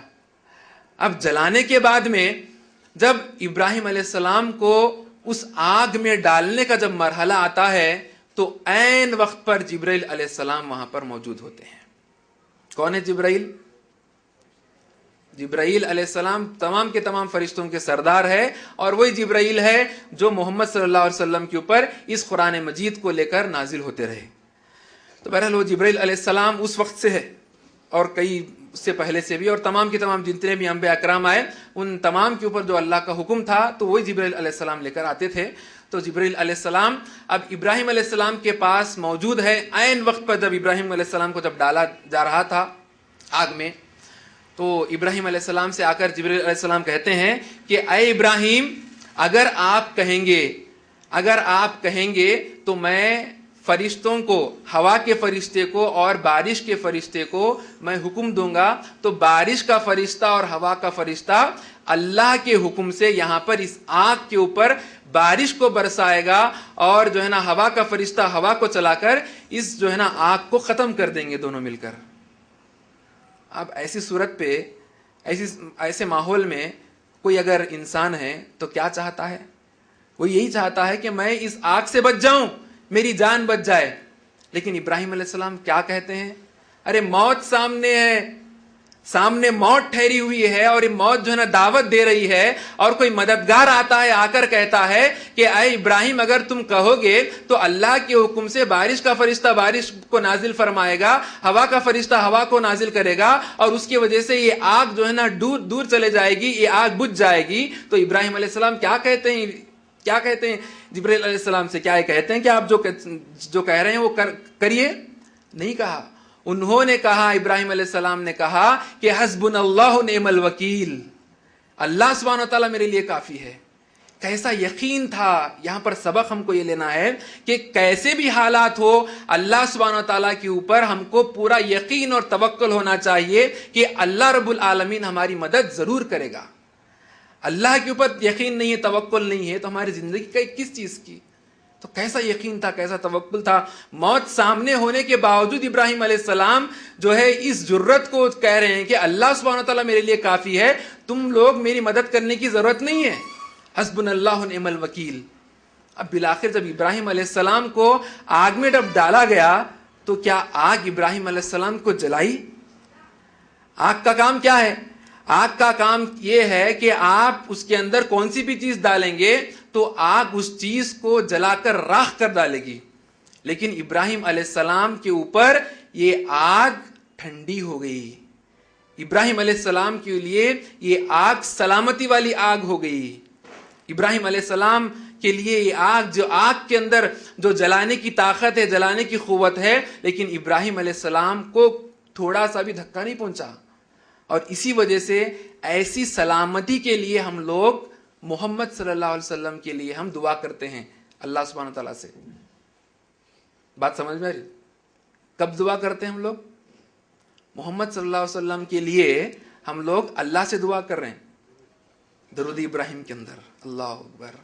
اب جلانے کے بعد میں جب ابراہیم علیہ السلام کو اس آگ میں ڈالنے کا جب مرحلہ آتا ہے تو عین وقت پر جبرائیل علیہ السلام وہاں پر موجود ہوتے ہیں. کون ہے جبرائیل؟ جبرائیل علیہ السلام تمام کے تمام فرشتوں کے سردار ہے, اور وہی جبرائیل ہے جو محمد صلی اللہ علیہ وسلم کے اوپر اس قرآن مجید کو لے کر نازل ہوتے رہے. تو بہرحال وہ جبرائیل علیہ السلام اس وقت سے ہے, اور کئی اس سے پہلے سے بھی, اور تمام کے تمام جتنے بھی انبیاء اکرام آئے ان تمام کے اوپر جو اللہ کا حکم تھا تو وہی جبرائیل علیہ السلام لے کر آتے تھے. تو جبرائیل علیہ السلام اب ابراہیم علیہ السلام کے پاس موجود ہے عین وقت پر جب ابراہیم علیہ السلام کو جب ڈالا جا رہا تھا آگ میں. تو ابراہیم علیہ السلام سے آ کر جبرائیل علیہ السلام کہتے ہیں کہ اے ابراہیم, اگر آپ کہیں گے تو میں فرشتوں کو, ہوا کے فرشتے کو اور بارش کے فرشتے کو میں حکم دوں گا, تو بارش کا فرشتہ اور ہوا کا فرشتہ اللہ کے حکم سے یہاں پر اس آگ کے اوپر بارش کو برسائے گا, اور جو ہے نا ہوا کا فرشتہ ہوا کو چلا کر اس جو ہے نا آگ کو ختم کر دیں گے دونوں مل کر. اب ایسی صورت پہ, ایسے ماحول میں کوئی اگر انسان ہے تو کیا چاہتا ہے؟ وہ یہی چاہتا ہے کہ میں اس آگ سے بچ جاؤں, میری جان بچ جائے. لیکن ابراہیم علیہ السلام کیا کہتے ہیں؟ ارے موت سامنے ہے, سامنے موت ٹھہری ہوئی ہے, اور یہ موت جو ہے نا دعوت دے رہی ہے, اور کوئی مددگار آتا ہے آ کر کہتا ہے کہ اے ابراہیم اگر تم کہو گے تو اللہ کے حکم سے بارش کا فرشتہ بارش کو نازل فرمائے گا, ہوا کا فرشتہ ہوا کو نازل کرے گا, اور اس کی وجہ سے یہ آگ جو ہے نا دور چلے جائے گی, یہ آگ بجھ جائے گی. تو ابراہیم علیہ السلام کیا کہتے ہیں کیا کہتے ہیں جبرائیل علیہ السلام سے؟ کیا یہ کہتے ہیں کہ آپ جو کہہ رہے ہیں وہ کریے؟ نہیں کہا. انہوں نے کہا، ابراہیم علیہ السلام نے کہا کہ حسبنا اللہ نعم الوکیل، اللہ سبحانہ و تعالیٰ میرے لیے کافی ہے. کیسا یقین تھا. یہاں پر سبق ہم کو یہ لینا ہے کہ کیسے بھی حالات ہو، اللہ سبحانہ و تعالیٰ کے اوپر ہم کو پورا یقین اور توکل ہونا چاہیے کہ اللہ رب العالمین ہماری مدد ضرور کرے گا. اللہ کے اوپر یقین نہیں ہے، توکل نہیں ہے، تو ہماری زندگی کس چیز کی؟ تو کیسا یقین تھا، کیسا توکل تھا. موت سامنے ہونے کے باوجود ابراہیم علیہ السلام جو ہے اس جرت کو کہہ رہے ہیں کہ اللہ سبحانہ و تعالیٰ میرے لیے کافی ہے، تم لوگ میری مدد کرنے کی ضرورت نہیں ہے. حسبنا اللہ نعم الوکیل. اب بالآخر جب ابراہیم علیہ السلام کو آگ میں جب ڈالا گیا تو کیا آگ ابراہیم علیہ السلام کو جلائی؟ آگ کا کام کیا ہے؟ آگ کا کام یہ ہے کہ آپ اس کے اندر کون سی بھی چیز ڈالیں گے تو آگ اس چیز کو جلا کر راکھ کر ڈالے گی. لیکن ابراہیم علیہ السلام کے اوپر یہ آگ ٹھنڈی ہو گئی. ابراہیم علیہ السلام کے لیے یہ آگ سلامتی والی آگ ہو گئی. ابراہیم علیہ السلام کے لیے یہ آگ کے اندر جو جلانے کی طاقت ہے، جلانے کی قوت ہے، لیکن ابراہیم علیہ السلام کو تھوڑا سا بھی دھکا نہیں پہنچا. اور اسی وجہ سے ایسی سلامتی کے لیے ہم لوگ محمد صلی اللہ علیہ وسلم کے لیے ہم دعا کرتے ہیں اللہ سبحانہ تعالیٰ سے. بات سمجھ میں آ رہی؟ کب دعا کرتے ہیں ہم لوگ؟ محمد صلی اللہ علیہ وسلم کے لیے ہم لوگ اللہ سے دعا کر رہے ہیں. درود ابراہیم کے اندر، اللہ اکبر،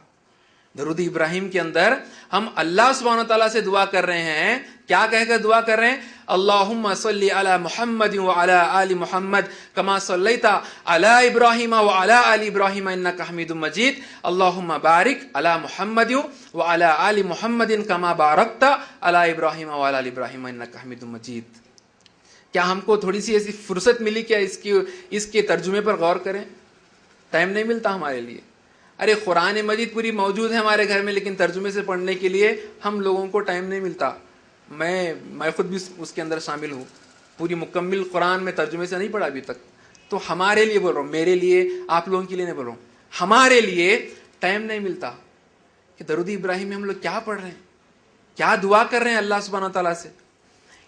درود ابراہیم کے اندر ہم اللہ سبحانہ تعالیٰ سے دعا کر رہے ہیں. کیا کہہ کر دعا کر رہے ہیں؟ اللہم صلی علی محمد وعلی آل محمد کما صلیت علی ابراہیم وعلی آل ابراہیم انک حمید مجید. اللہم بارک علی محمد وعلی آل محمد کما بارکت علی ابراہیم وعلی آل ابراہیم انک حمید مجید. کیا ہم کو تھوڑی سی ایسی فرصت ملی کیا اس کے ترجمے پر غور کریں؟ ٹائم نہیں ملتا ہمارے لیے. ارے قرآن مجید پوری موجود ہے ہمارے گھر میں، لیکن ترجمے سے پڑھنے کے لیے ہم لوگوں کو ٹائم نہیں ملتا. میں خود بھی اس کے اندر شامل ہوں. پوری مکمل قرآن میں ترجمے سے نہیں پڑھا ابھی تک. تو ہمارے لیے بول رہا ہوں، میرے لیے، آپ لوگوں کے لیے نہیں بول رہا ہوں، ہمارے لیے ٹائم نہیں ملتا کہ درود ابراہیم میں ہم لوگ کیا پڑھ رہے ہیں، کیا دعا کر رہے ہیں اللہ سبحانہ تعالیٰ سے.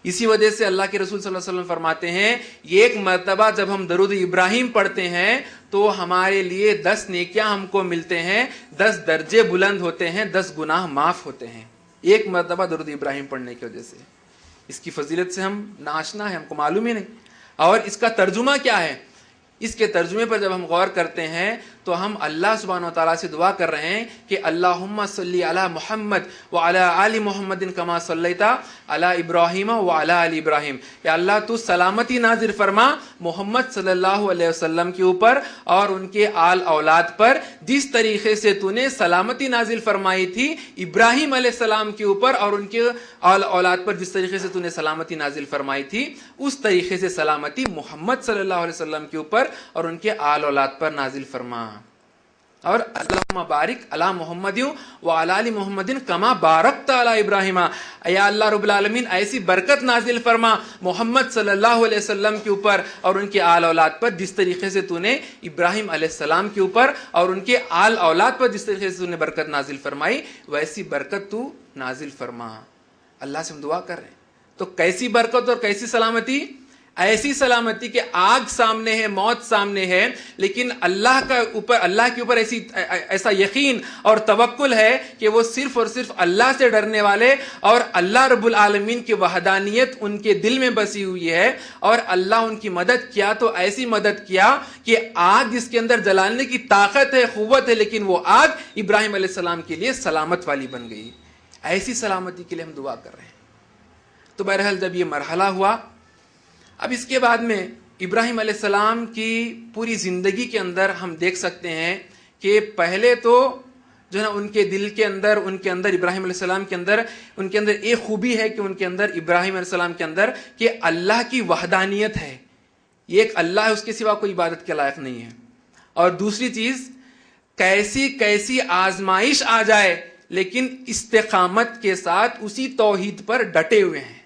اسی وجہ سے اللہ کے رسول صلی اللہ علیہ وسلم فرماتے ہیں یہ ایک مرتبہ جب ہم درود ابراہیم پڑھتے ہیں تو ہمارے لیے 10 نیکیاں ہم کو ملتے ہیں، 10 درجے بلند ہوتے ہیں، 10 گناہ معاف ہوتے ہیں. ایک مرتبہ درود ابراہیم پڑھنے کی وجہ سے. اس کی فضیلت سے ہم ناشنا ہیں، ہم کو معلوم ہی نہیں. اور اس کا ترجمہ کیا ہے؟ اس کے ترجمے پر جب ہم غور کرتے ہیں تو ہم اللہ سبحانہ و تعالیٰ سے دعا کر رہے ہیں کہ اللہم صلی علی محمد وعلی آل محمد کما صلیت علی ابراہیم وعلی آل ابراہیم. یا اللہ تو سلامتی نازل فرما محمد صلی اللہ علیہ وسلم کے اوپر اور ان کے آل اولاد پر، جس طریقے سے تو نے سلامتی نازل فرمائی تھی ابراہیم علیہ السلام کے اوپر اور ان کے آل اولاد پر، جس طریقے سے تو نے سلامتی نازل فرمائی تھی اس طریقے سے سلامتی محمد صلی اللہ علیہ وسلم کے اوپر اور ان کے آل اولاد پر نازل فرما. اور اللہم بارک علی محمد وعلی آل محمد کما بارکت علی ابراہیم. یا اللہ رب العالمین ایسی برکت نازل فرما محمد صلی اللہ علیہ وسلم کے اوپر اور ان کے آل اولاد پر، جس طریقے سے تو نے ابراہیم علیہ السلام کے اوپر اور ان کے آل اولاد پر جس طریقے سے تو نے برکت نازل فرمائی ویسی برکت تو نازل فرما. اللہ سے ہم دعا کر رہے ہیں. تو کیسی برکت اور کیسی سلامتی؟ ایسی سلامتی کہ آگ سامنے ہے، موت سامنے ہے، لیکن اللہ کے اوپر ایسا یقین اور توکل ہے کہ وہ صرف اور صرف اللہ سے ڈرنے والے اور اللہ رب العالمین کی وحدانیت ان کے دل میں بسی ہوئی ہے. اور اللہ ان کی مدد کیا تو ایسی مدد کیا کہ آگ جس کے اندر جلانے کی طاقت ہے، قوت ہے، لیکن وہ آگ ابراہیم علیہ السلام کے لیے سلامت والی بن گئی. ایسی سلامتی کے لیے ہم دعا کر رہے ہیں. تو بہرحال جب یہ مرحلہ ہوا، اب اس کے بعد میں ابراہیم علیہ السلام کی پوری زندگی کے اندر ہم دیکھ سکتے ہیں کہ پہلے تو جو ہے نا ان کے دل کے اندر، ان کے اندر ابراہیم علیہ السلام کے اندر، ان کے اندر ایک خوبی ہے کہ ان کے اندر ابراہیم علیہ السلام کے اندر کہ اللہ کی وحدانیت ہے. یہ ایک اللہ ہے، اس کے سوا کوئی عبادت کے لائق نہیں ہے. اور دوسری چیز، کیسی آزمائش آ جائے لیکن استقامت کے ساتھ اسی توحید پر ڈٹے ہوئے ہیں.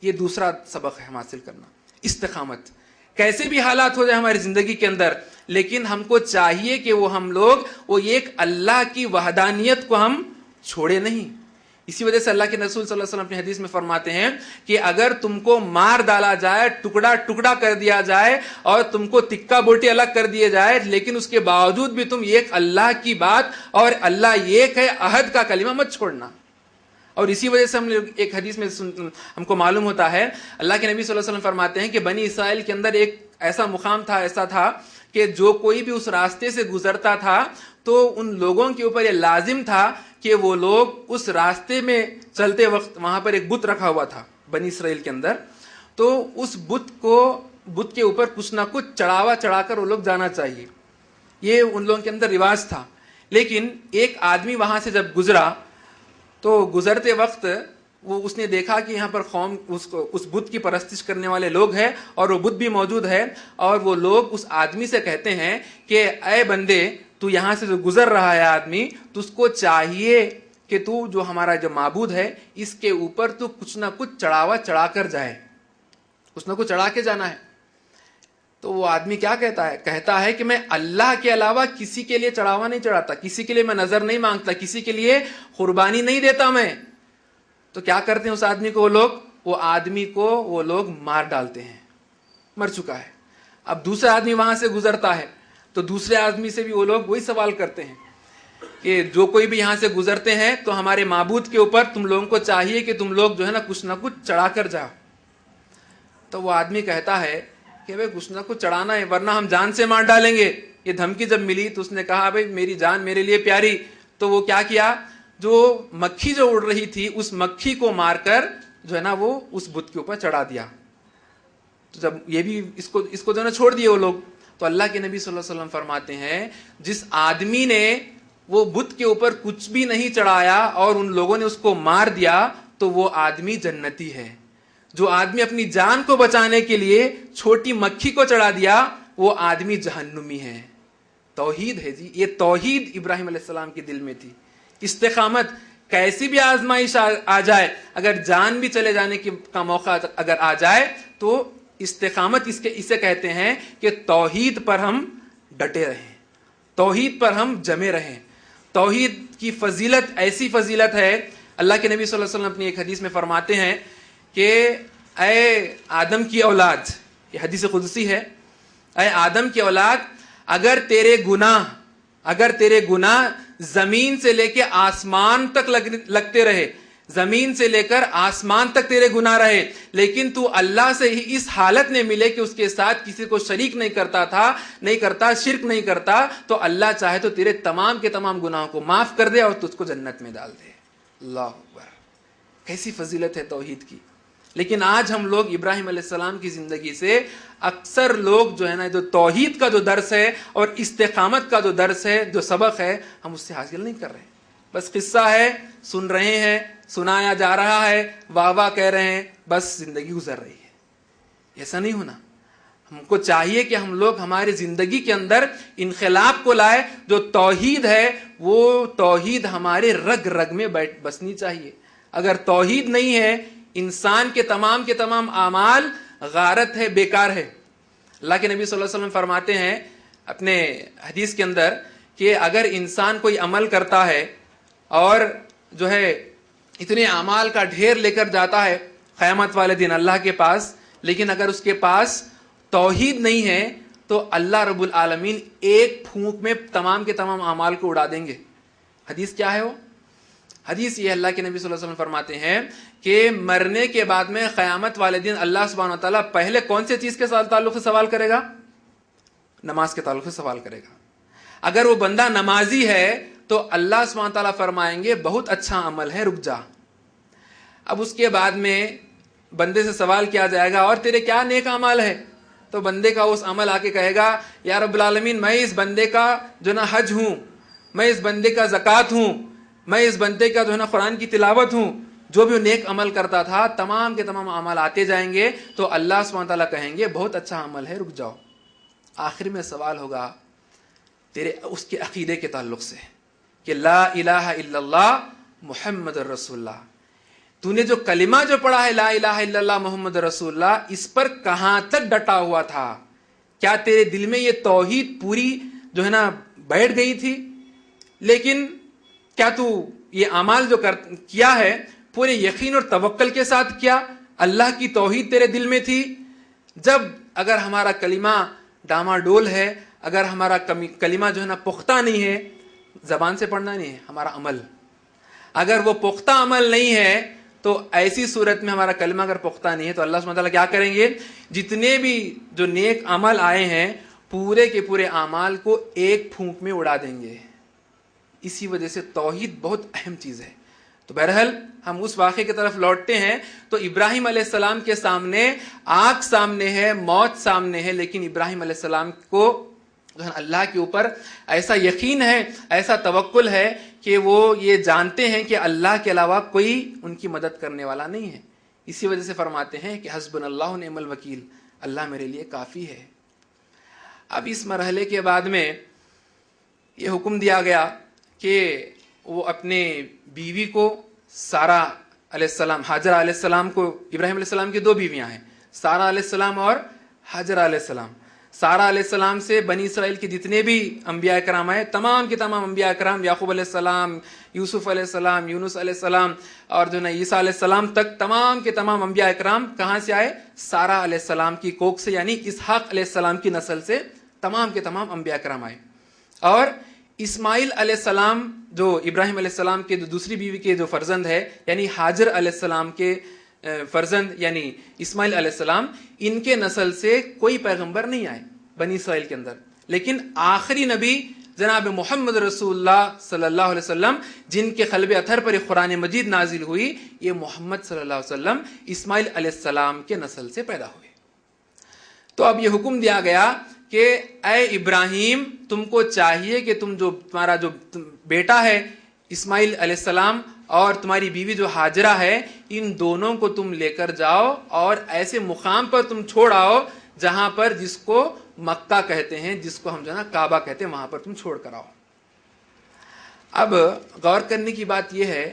یہ دوسرا سبق ہے ہم حاصل کرنا، استقامت. کیسے بھی حالات ہو جائے ہماری زندگی کے اندر، لیکن ہم کو چاہیے کہ وہ ہم لوگ وہ ایک اللہ کی وحدانیت کو ہم چھوڑے نہیں. اسی وجہ سے اللہ کے رسول صلی اللہ علیہ وسلم اپنی حدیث میں فرماتے ہیں کہ اگر تم کو مار ڈالا جائے, ٹکڑا ٹکڑا کر دیا جائے اور تم کو تکا بوٹی الگ کر دیے جائے, لیکن اس کے باوجود بھی تم ایک اللہ کی بات اور اللہ ایک ہے عہد کا کلمہ مت چھوڑنا. اور اسی وجہ سے ہم ایک حدیث میں ہم کو معلوم ہوتا ہے, اللہ کے نبی صلی اللہ علیہ وسلم فرماتے ہیں کہ بنی اسرائیل کے اندر ایک ایسا مقام تھا, ایسا تھا کہ جو کوئی بھی اس راستے سے گزرتا تھا تو ان لوگوں کے اوپر یہ لازم تھا کہ وہ لوگ اس راستے میں چلتے وقت, وہاں پر ایک بت رکھا ہوا تھا بنی اسرائیل کے اندر, تو اس بت کے اوپر کچھ نہ کچھ چڑھاوا چڑھا کر وہ لوگ جانا چاہیے. یہ ان لوگوں کے اندر رواج تھا. لیکن ایک آدمی وہاں سے جب گزرا تو گزرتے وقت اس نے دیکھا کہ یہاں پر قوم اس بت کی پرستش کرنے والے لوگ ہیں اور وہ بت بھی موجود ہے, اور وہ لوگ اس آدمی سے کہتے ہیں کہ اے بندے, تو یہاں سے جو گزر رہا ہے آدمی, تو اس کو چاہیے کہ تو جو ہمارا جو معبود ہے اس کے اوپر تو کچھ نہ کچھ چڑھاوا چڑھا کر جائے, کچھ نہ کچھ چڑھا کے جانا ہے. تو وہ آدمی کیا کہتا ہے کہ میں اللہ کے علاوہ کسی کے لیے چڑھاوا نہیں چڑھاتا, کسی کے لیے میں نظر نہیں مانگتا, کسی کے لیے قربانی نہیں دیتا میں. تو کیا کرتے ہیں اس آدمی کو وہ آدمی کو وہ لوگ مار ڈالتے ہیں, مر چکا ہے. اب دوسرا آدمی وہاں سے گزرتا ہے تو دوسرے آدمی سے بھی وہ لوگ وہی سوال کرتے ہیں کہ جو کوئی بھی یہاں سے گزرتے ہیں تو ہمارے معبود کے اوپر تم لوگوں کو چاہیے کہ تم لوگ جو ہے نا کچھ نہ کچھ چڑھا کر جاؤ. تو وہ آدمی کہتا ہے کہ بھائی کچھ نہ کچھ چڑھانا ہے ورنہ ہم جان سے مار ڈالیں گے. یہ دھمکی جب ملی تو اس نے کہا بھائی میری جان میرے لیے پیاری. تو وہ کیا جو مکھی جو اڑ رہی تھی اس مکھی کو مار کر جو ہے نا وہ اس بت کے اوپر چڑھا دیا. تو جب یہ بھی اس کو جو ہے نا چھوڑ دیے وہ لوگ, تو اللہ کے نبی صلی اللہ علیہ وسلم فرماتے ہیں جس آدمی نے وہ بت کے اوپر کچھ بھی نہیں چڑھایا اور ان لوگوں نے اس کو مار دیا تو وہ آدمی جنتی ہے. جو آدمی اپنی جان کو بچانے کے لیے چھوٹی مکھی کو چڑھا دیا وہ آدمی جہنمی ہے. توحید ہے جی, یہ توحید ابراہیم علیہ السلام کے دل میں تھی. استقامت, کیسی بھی آزمائش آ جائے, اگر جان بھی چلے جانے کا موقع اگر آ جائے تو استقامت اسے کہتے ہیں کہ توحید پر ہم ڈٹے رہیں, توحید پر ہم جمے رہیں. توحید کی فضیلت ایسی فضیلت ہے, اللہ کے نبی صلی اللہ علیہ وسلم اپنی ایک حدیث میں فرماتے ہیں کہ اے آدم کی اولاد, یہ حدیث قدسی ہے, اے آدم کی اولاد, اگر تیرے گناہ زمین سے لے کے آسمان تک لگتے رہے, زمین سے لے کر آسمان تک تیرے گناہ رہے, لیکن تو اللہ سے ہی اس حالت میں ملے کہ اس کے ساتھ کسی کو شریک نہیں کرتا, شرک نہیں کرتا, تو اللہ چاہے تو تیرے تمام کے تمام گناہوں کو معاف کر دے اور تجھ کو جنت میں ڈال دے. اللہ اکبر, کیسی فضیلت ہے توحید کی. لیکن آج ہم لوگ ابراہیم علیہ السلام کی زندگی سے اکثر لوگ جو ہے نا جو توحید کا جو درس ہے اور استقامت کا جو درس ہے, جو سبق ہے, ہم اس سے حاصل نہیں کر رہے. بس قصہ ہے, سن رہے ہیں, سنایا جا رہا ہے, واہ واہ کہہ رہے ہیں, بس زندگی گزر رہی ہے. ایسا نہیں ہونا. ہم کو چاہیے کہ ہم لوگ ہماری زندگی کے اندر انقلاب کو لائے. جو توحید ہے وہ توحید ہمارے رگ رگ میں بسنی چاہیے. اگر توحید نہیں ہے, انسان کے تمام اعمال غارت ہے, بیکار ہے. اللہ کے نبی صلی اللہ علیہ وسلم فرماتے ہیں اپنے حدیث کے اندر کہ اگر انسان کوئی عمل کرتا ہے اور جو ہے اتنے اعمال کا ڈھیر لے کر جاتا ہے قیامت والے دن اللہ کے پاس, لیکن اگر اس کے پاس توحید نہیں ہے تو اللہ رب العالمین ایک پھونک میں تمام کے تمام اعمال کو اڑا دیں گے. حدیث کیا ہے وہ حدیث؟ یہ اللہ کے نبی صلی اللہ علیہ وسلم فرماتے ہیں کہ مرنے کے بعد میں قیامت والے دن اللہ سبحانہ وتعالیٰ پہلے کون سے چیز کے تعلق سے سوال کرے گا؟ نماز کے تعلق سے سوال کرے گا. اگر وہ بندہ نمازی ہے تو اللہ سبحانہ وتعالیٰ فرمائیں گے بہت اچھا عمل ہے, رک جا. اب اس کے بعد میں بندے سے سوال کیا جائے گا اور تیرے کیا نیک عمل ہے؟ تو بندے کا اس عمل آ کے کہے گا یا رب العالمین میں اس بندے کا جو نا حج ہوں, میں اس بندے کا زکوٰۃ ہوں, میں اس بندے کا جو ہے نا قرآن کی تلاوت ہوں. جو بھی نیک عمل کرتا تھا تمام کے تمام عمل آتے جائیں گے تو اللہ سبحانہ تعالیٰ کہیں گے بہت اچھا عمل ہے, رک جاؤ. آخر میں سوال ہوگا تیرے اس کے عقیدے کے تعلق سے کہ لا الہ الا اللہ محمد رسول اللہ, تو نے جو کلمہ جو پڑھا ہے لا الہ الا اللہ محمد رسول اللہ, اس پر کہاں تک ڈٹا ہوا تھا؟ کیا تیرے دل میں یہ توحید پوری جو ہے نا بیٹھ گئی تھی؟ لیکن کیا تو یہ اعمال جو کیا ہے پورے یقین اور توکل کے ساتھ کیا؟ اللہ کی توحید تیرے دل میں تھی؟ جب اگر ہمارا کلمہ ڈاماڈول ہے، اگر ہمارا کلمہ جو ہے نا پختہ نہیں ہے، زبان سے پڑھنا نہیں ہے، ہمارا عمل اگر وہ پختہ عمل نہیں ہے، تو ایسی صورت میں ہمارا کلمہ اگر پختہ نہیں ہے تو اللہ سبحانہ تعالیٰ کیا کریں گے؟ جتنے بھی جو نیک عمل آئے ہیں پورے کے پورے اعمال کو ایک پھونک میں اڑا دیں گے۔ اسی وجہ سے توحید بہت اہم چیز ہے۔ تو بہرحال ہم اس واقعے کی طرف لوٹتے ہیں۔ تو ابراہیم علیہ السلام کے سامنے آگ سامنے ہے، موت سامنے ہے، لیکن ابراہیم علیہ السلام کو اللہ کے اوپر ایسا یقین ہے، ایسا توکل ہے کہ وہ یہ جانتے ہیں کہ اللہ کے علاوہ کوئی ان کی مدد کرنے والا نہیں ہے۔ اسی وجہ سے فرماتے ہیں کہ حسبنا اللہ و نعم الوکیل، اللہ میرے لیے کافی ہے۔ اب اس مرحلے کے بعد میں یہ حکم دیا گیا کہ وہ اپنے بیوی کو سارہ علیہ السلام، ہاجرہ علیہ السلام کو، ابراہیم علیہ السلام کی دو بیویاں ہیں، سارہ علیہ السلام اور ہاجرہ علیہ السلام۔ سارہ علیہ السلام سے بنی اسرائیل کے جتنے بھی انبیاء کرام آئے، تمام کے تمام انبیاء کرام، یعقوب علیہ السلام، یوسف علیہ السلام، یونس علیہ السلام اور جو نا عیسیٰ علیہ السلام تک تمام کے تمام انبیاء کرام کہاں سے آئے؟ سارہ علیہ السلام کی کوکھ سے، یعنی اسحاق علیہ السلام کی نسل سے تمام کے تمام انبیاء کرام آئے۔ اور اسماعیل علیہ السلام جو ابراہیم علیہ السلام کے جو دوسری بیوی کے جو فرزند ہے، یعنی ہاجر علیہ السلام کے فرزند یعنی اسماعیل علیہ السلام، ان کے نسل سے کوئی پیغمبر نہیں آئے بنی اسرائیل کے اندر، لیکن آخری نبی جناب محمد رسول اللہ صلی اللہ علیہ وسلم، جن کے قلب اطہر پر قرآن مجید نازل ہوئی، یہ محمد صلی اللہ علیہ وسلم اسماعیل علیہ السلام کے نسل سے پیدا ہوئے۔ تو اب یہ حکم دیا گیا کہ اے ابراہیم، تم کو چاہیے کہ تمہارا جو بیٹا ہے اسماعیل علیہ السلام اور تمہاری بیوی جو ہاجرہ ہے، ان دونوں کو تم لے کر جاؤ اور ایسے مقام پر تم چھوڑ آؤ جہاں پر جس کو مکہ کہتے ہیں، جس کو ہم جو ہے نا کعبہ کہتے ہیں، وہاں پر تم چھوڑ کر آؤ۔ اب غور کرنے کی بات یہ ہے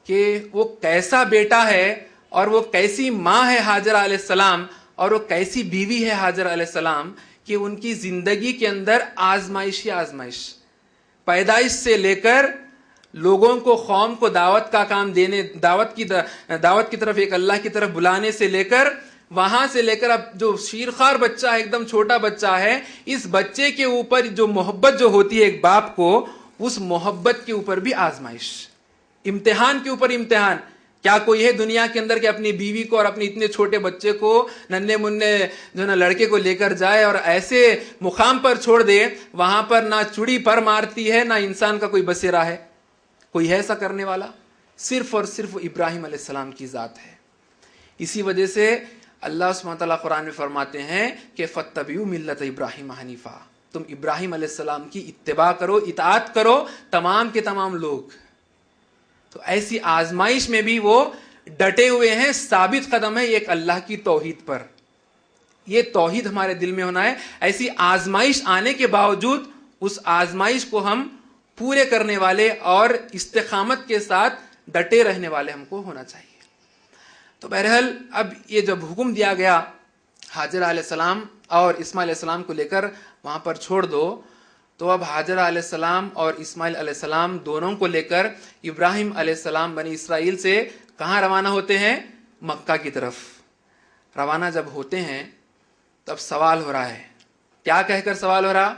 کہ وہ کیسا بیٹا ہے اور وہ کیسی ماں ہے ہاجرہ علیہ السلام، اور وہ کیسی بیوی ہے ہاجرہ علیہ السلام، کہ ان کی زندگی کے اندر آزمائش ہی آزمائش، پیدائش سے لے کر لوگوں کو، قوم کو دعوت کا کام دینے، دعوت کی طرف، ایک اللہ کی طرف بلانے سے لے کر، وہاں سے لے کر اب جو شیرخوار بچہ ہے، ایک دم چھوٹا بچہ ہے، اس بچے کے اوپر جو محبت جو ہوتی ہے ایک باپ کو، اس محبت کے اوپر بھی آزمائش، امتحان کے اوپر امتحان۔ کیا کوئی ہے دنیا کے اندر کہ اپنی بیوی کو اور اپنے اتنے چھوٹے بچے کو، ننھے منھے جو نا لڑکے کو لے کر جائے اور ایسے مقام پر چھوڑ دے، وہاں پر نہ چڑی پر مارتی ہے، نہ انسان کا کوئی بسیرا ہے؟ کوئی ہے ایسا کرنے والا؟ صرف اور صرف ابراہیم علیہ السلام کی ذات ہے۔ اسی وجہ سے اللہ سبحانہ تعالیٰ قرآن میں فرماتے ہیں کہ فَاتَّبِعُوا مِلَّةَ إِبْرَاهِيمَ حَنِيفًا، تم ابراہیم علیہ السلام کی اتباع کرو، اطاعت کرو، تمام کے تمام لوگ۔ تو ایسی آزمائش میں بھی وہ ڈٹے ہوئے ہیں، ثابت قدم ہے ایک اللہ کی توحید پر۔ یہ توحید ہمارے دل میں ہونا ہے۔ ایسی آزمائش آنے کے باوجود اس آزمائش کو ہم پورے کرنے والے اور استقامت کے ساتھ ڈٹے رہنے والے ہم کو ہونا چاہیے۔ تو بہرحال اب یہ جب حکم دیا گیا ہاجرہ علیہ السلام اور اسماعیل علیہ السلام کو لے کر وہاں پر چھوڑ دو، تو اب ہاجرہ علیہ السلام اور اسماعیل علیہ السلام دونوں کو لے کر ابراہیم علیہ السلام بنی اسرائیل سے کہاں روانہ ہوتے ہیں؟ مکہ کی طرف روانہ جب ہوتے ہیں تب سوال ہو رہا ہے۔ کیا کہہ کر سوال ہو رہا؟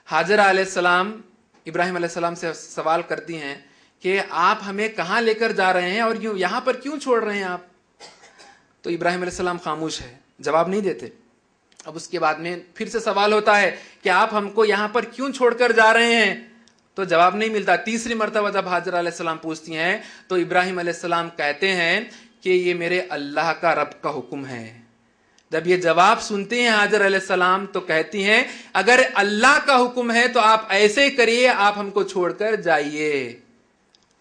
ہاجرہ علیہ السلام ابراہیم علیہ السلام سے سوال کرتی ہیں کہ آپ ہمیں کہاں لے کر جا رہے ہیں اور یہاں پر کیوں چھوڑ رہے ہیں آپ؟ تو ابراہیم علیہ السلام خاموش ہے، جواب نہیں دیتے۔ اب اس کے بعد میں پھر سے سوال ہوتا ہے کہ آپ ہم کو یہاں پر کیوں چھوڑ کر جا رہے ہیں؟ تو جواب نہیں ملتا۔ تیسری مرتبہ جب ہاجرہ علیہ السلام پوچھتی ہیں تو ابراہیم علیہ السلام کہتے ہیں کہ یہ میرے اللہ کا رب کا حکم ہے۔ جب یہ جواب سنتے ہیں ہاجر علیہ السلام تو کہتی ہیں اگر اللہ کا حکم ہے تو آپ ایسے ہی کریے، آپ ہم کو چھوڑ کر جائیے۔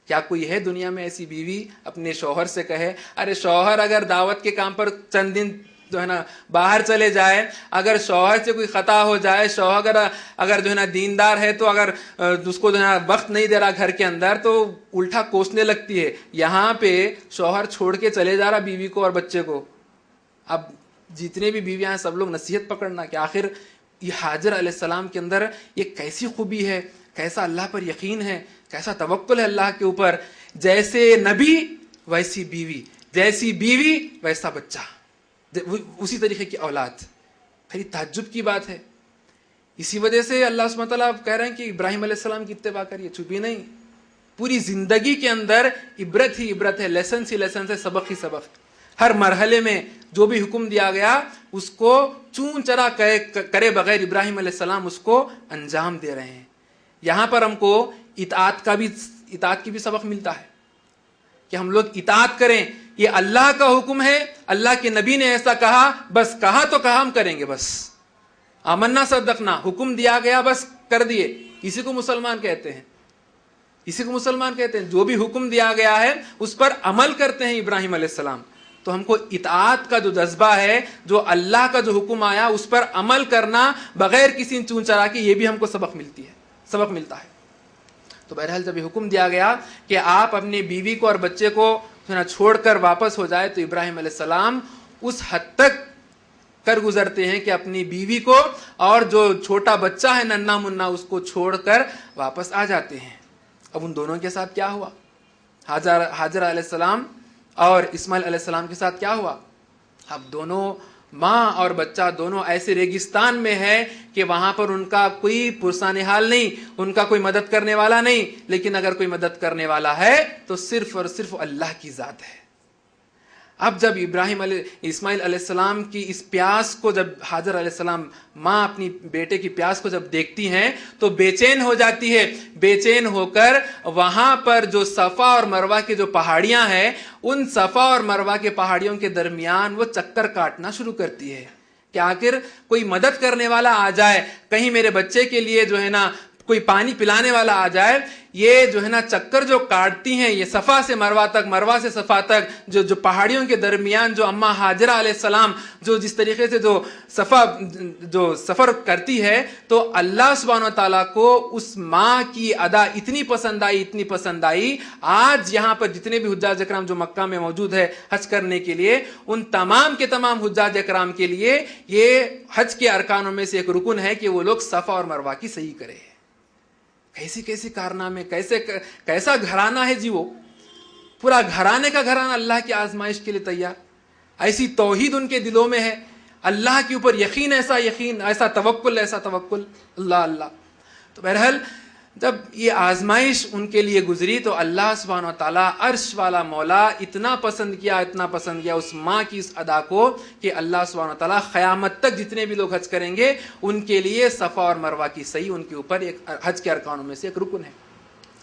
کیا کوئی ہے دنیا میں ایسی بیوی اپنے شوہر سے کہے ارے شوہر اگر دعوت کے کام پر چند دن جو ہے نا باہر چلے جائے، اگر شوہر سے کوئی خطا ہو جائے، شوہر اگر جو ہے نا دیندار ہے تو اگر اس کو جو ہے نا وقت نہیں دے رہا گھر کے اندر تو الٹا کوسنے لگتی ہے۔ یہاں پہ شوہر چھوڑ کے چلے جا رہا بیوی کو اور بچے کو۔ اب جتنے بھی بیویاں ہیں سب لوگ نصیحت پکڑنا کہ آخر یہ حاجر علیہ السلام کے اندر یہ کیسی خوبی ہے، کیسا اللہ پر یقین ہے، کیسا توکل ہے اللہ کے اوپر. جیسے نبی ویسی بیوی، جیسی بیوی ویسا بچہ، اسی طریقے کی اولاد. بڑی تعجب کی بات ہے. اسی وجہ سے اللہ سبحانہ تعالیٰ کہہ رہے ہیں کہ ابراہیم علیہ السلام کی اتباع کریے، چھپی نہیں. پوری زندگی کے اندر عبرت ہی عبرت ہے، لیسنس ہی لیسنس ہے، سبق ہی سبق. ہر مرحلے میں جو بھی حکم دیا گیا اس کو چون چرا کرے بغیر ابراہیم علیہ السلام اس کو انجام دے رہے ہیں. یہاں پر ہم کو اطاعت کی بھی سبق ملتا ہے کہ ہم لوگ اطاعت کریں. یہ اللہ کا حکم ہے، اللہ کے نبی نے ایسا کہا، بس کہا تو کہا، ہم کریں گے. بس آمنا صدقنا، حکم دیا گیا بس کر دیے. اسی کو مسلمان کہتے ہیں، اسی کو مسلمان کہتے ہیں. جو بھی حکم دیا گیا ہے اس پر عمل کرتے ہیں ابراہیم علیہ السلام. تو ہم کو اطاعت کا جو جذبہ ہے، جو اللہ کا جو حکم آیا اس پر عمل کرنا بغیر کسی چون چرا کے، یہ بھی ہم کو سبق ملتا ہے. تو بہرحال جب یہ حکم دیا گیا کہ آپ اپنی بیوی کو اور بچے کو چھوڑ کر واپس ہو جائے، تو ابراہیم علیہ السلام اس حد تک کر گزرتے ہیں کہ اپنی بیوی کو اور جو چھوٹا بچہ ہے ننھا منا اس کو چھوڑ کر واپس آ جاتے ہیں. اب ان دونوں کے ساتھ کیا ہوا؟ حاجر علیہ السلام اور اسماعیل علیہ السلام کے ساتھ کیا ہوا؟ اب دونوں ماں اور بچہ دونوں ایسے ریگستان میں ہے کہ وہاں پر ان کا کوئی پرسان حال نہیں، ان کا کوئی مدد کرنے والا نہیں. لیکن اگر کوئی مدد کرنے والا ہے تو صرف اور صرف اللہ کی ذات ہے. اب جب اسماعیل علیہ السلام کی اس پیاس کو، جب حاجر علیہ السلام ماں اپنی بیٹے کی پیاس کو جب دیکھتی ہیں تو بے چین ہو جاتی ہے. بے چین ہو کر وہاں پر جو صفا اور مروہ کی جو پہاڑیاں ہیں، ان صفا اور مروہ کے پہاڑیوں کے درمیان وہ چکر کاٹنا شروع کرتی ہے کہ آخر کوئی مدد کرنے والا آ جائے، کہیں میرے بچے کے لیے جو ہے نا کوئی پانی پلانے والا آ جائے. یہ جو ہے نا چکر جو کاٹتی ہیں، یہ صفا سے مروہ تک، مروہ سے صفا تک، جو پہاڑیوں کے درمیان جو اما حاجرہ علیہ السلام جو جس طریقے سے جو سفر کرتی ہے، تو اللہ سبحانہ و تعالیٰ کو اس ماں کی ادا اتنی پسند آئی. آج یہاں پر جتنے بھی حجاج اکرام جو مکہ میں موجود ہے حج کرنے کے لیے، ان تمام کے تمام حجاج اکرام کے لیے یہ حج کے ارکانوں میں سے ایک رکن ہے کہ وہ لوگ صفا اور مروہ کی صحیح کرے. کیسی کارنامے، کیسا گھرانہ ہے جی. وہ پورا گھرانے کا گھرانہ اللہ کی آزمائش کے لیے تیار. ایسی توحید ان کے دلوں میں ہے، اللہ کے اوپر یقین، ایسا توکل، اللہ. تو بہرحال جب یہ آزمائش ان کے لیے گزری تو اللہ سبحانہ و تعالیٰ عرش والا مولا اتنا پسند کیا اس ماں کی اس ادا کو کہ اللہ سبحانہ و تعالیٰ قیامت تک جتنے بھی لوگ حج کریں گے ان کے لیے صفا اور مروہ کی صحیح ان کے اوپر ایک حج کے ارکانوں میں سے ایک رکن ہے.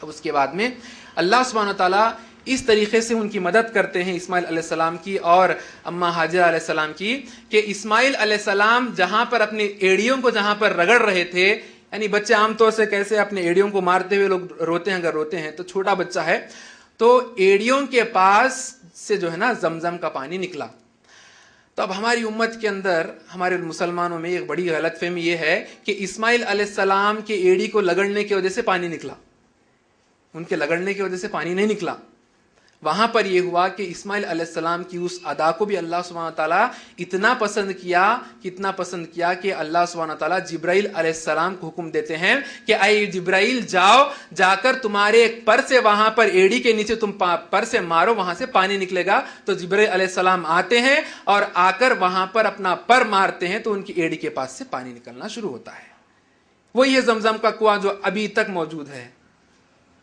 اب اس کے بعد میں اللہ سبحانہ و تعالیٰ اس طریقے سے ان کی مدد کرتے ہیں اسماعیل علیہ السلام کی اور اما حاجرہ علیہ السلام کی، کہ اسماعیل علیہ السلام جہاں پر اپنی ایڑیوں کو جہاں پر رگڑ رہے تھے، یعنی بچے عام طور سے کیسے اپنے ایڑیوں کو مارتے ہوئے لوگ روتے ہیں، اگر روتے ہیں تو چھوٹا بچہ ہے تو ایڑیوں کے پاس سے جو ہے نا زمزم کا پانی نکلا. تو اب ہماری امت کے اندر، ہمارے مسلمانوں میں ایک بڑی غلط فہمی یہ ہے کہ اسماعیل علیہ السلام کے ایڑی کو لگڑنے کی وجہ سے پانی نکلا. ان کے لگڑنے کی وجہ سے پانی نہیں نکلا. وہاں پر یہ ہوا کہ اسماعیل علیہ السلام کی اس ادا کو بھی اللہ سبحانہ تعالیٰ اتنا پسند کیا کہ اللہ سبحانہ تعالیٰ جبرائیل علیہ السلام کو حکم دیتے ہیں کہ اے جبرائیل جا کر تمہارے ایک پر سے وہاں پر ایڑی کے نیچے تم پر سے مارو، وہاں سے پانی نکلے گا. تو جبرائیل علیہ السلام آتے ہیں اور آ کر وہاں پر اپنا پر مارتے ہیں تو ان کی ایڑی کے پاس سے پانی نکلنا شروع ہوتا ہے. وہی ہے زمزم کا کنواں جو ابھی تک موجود ہے.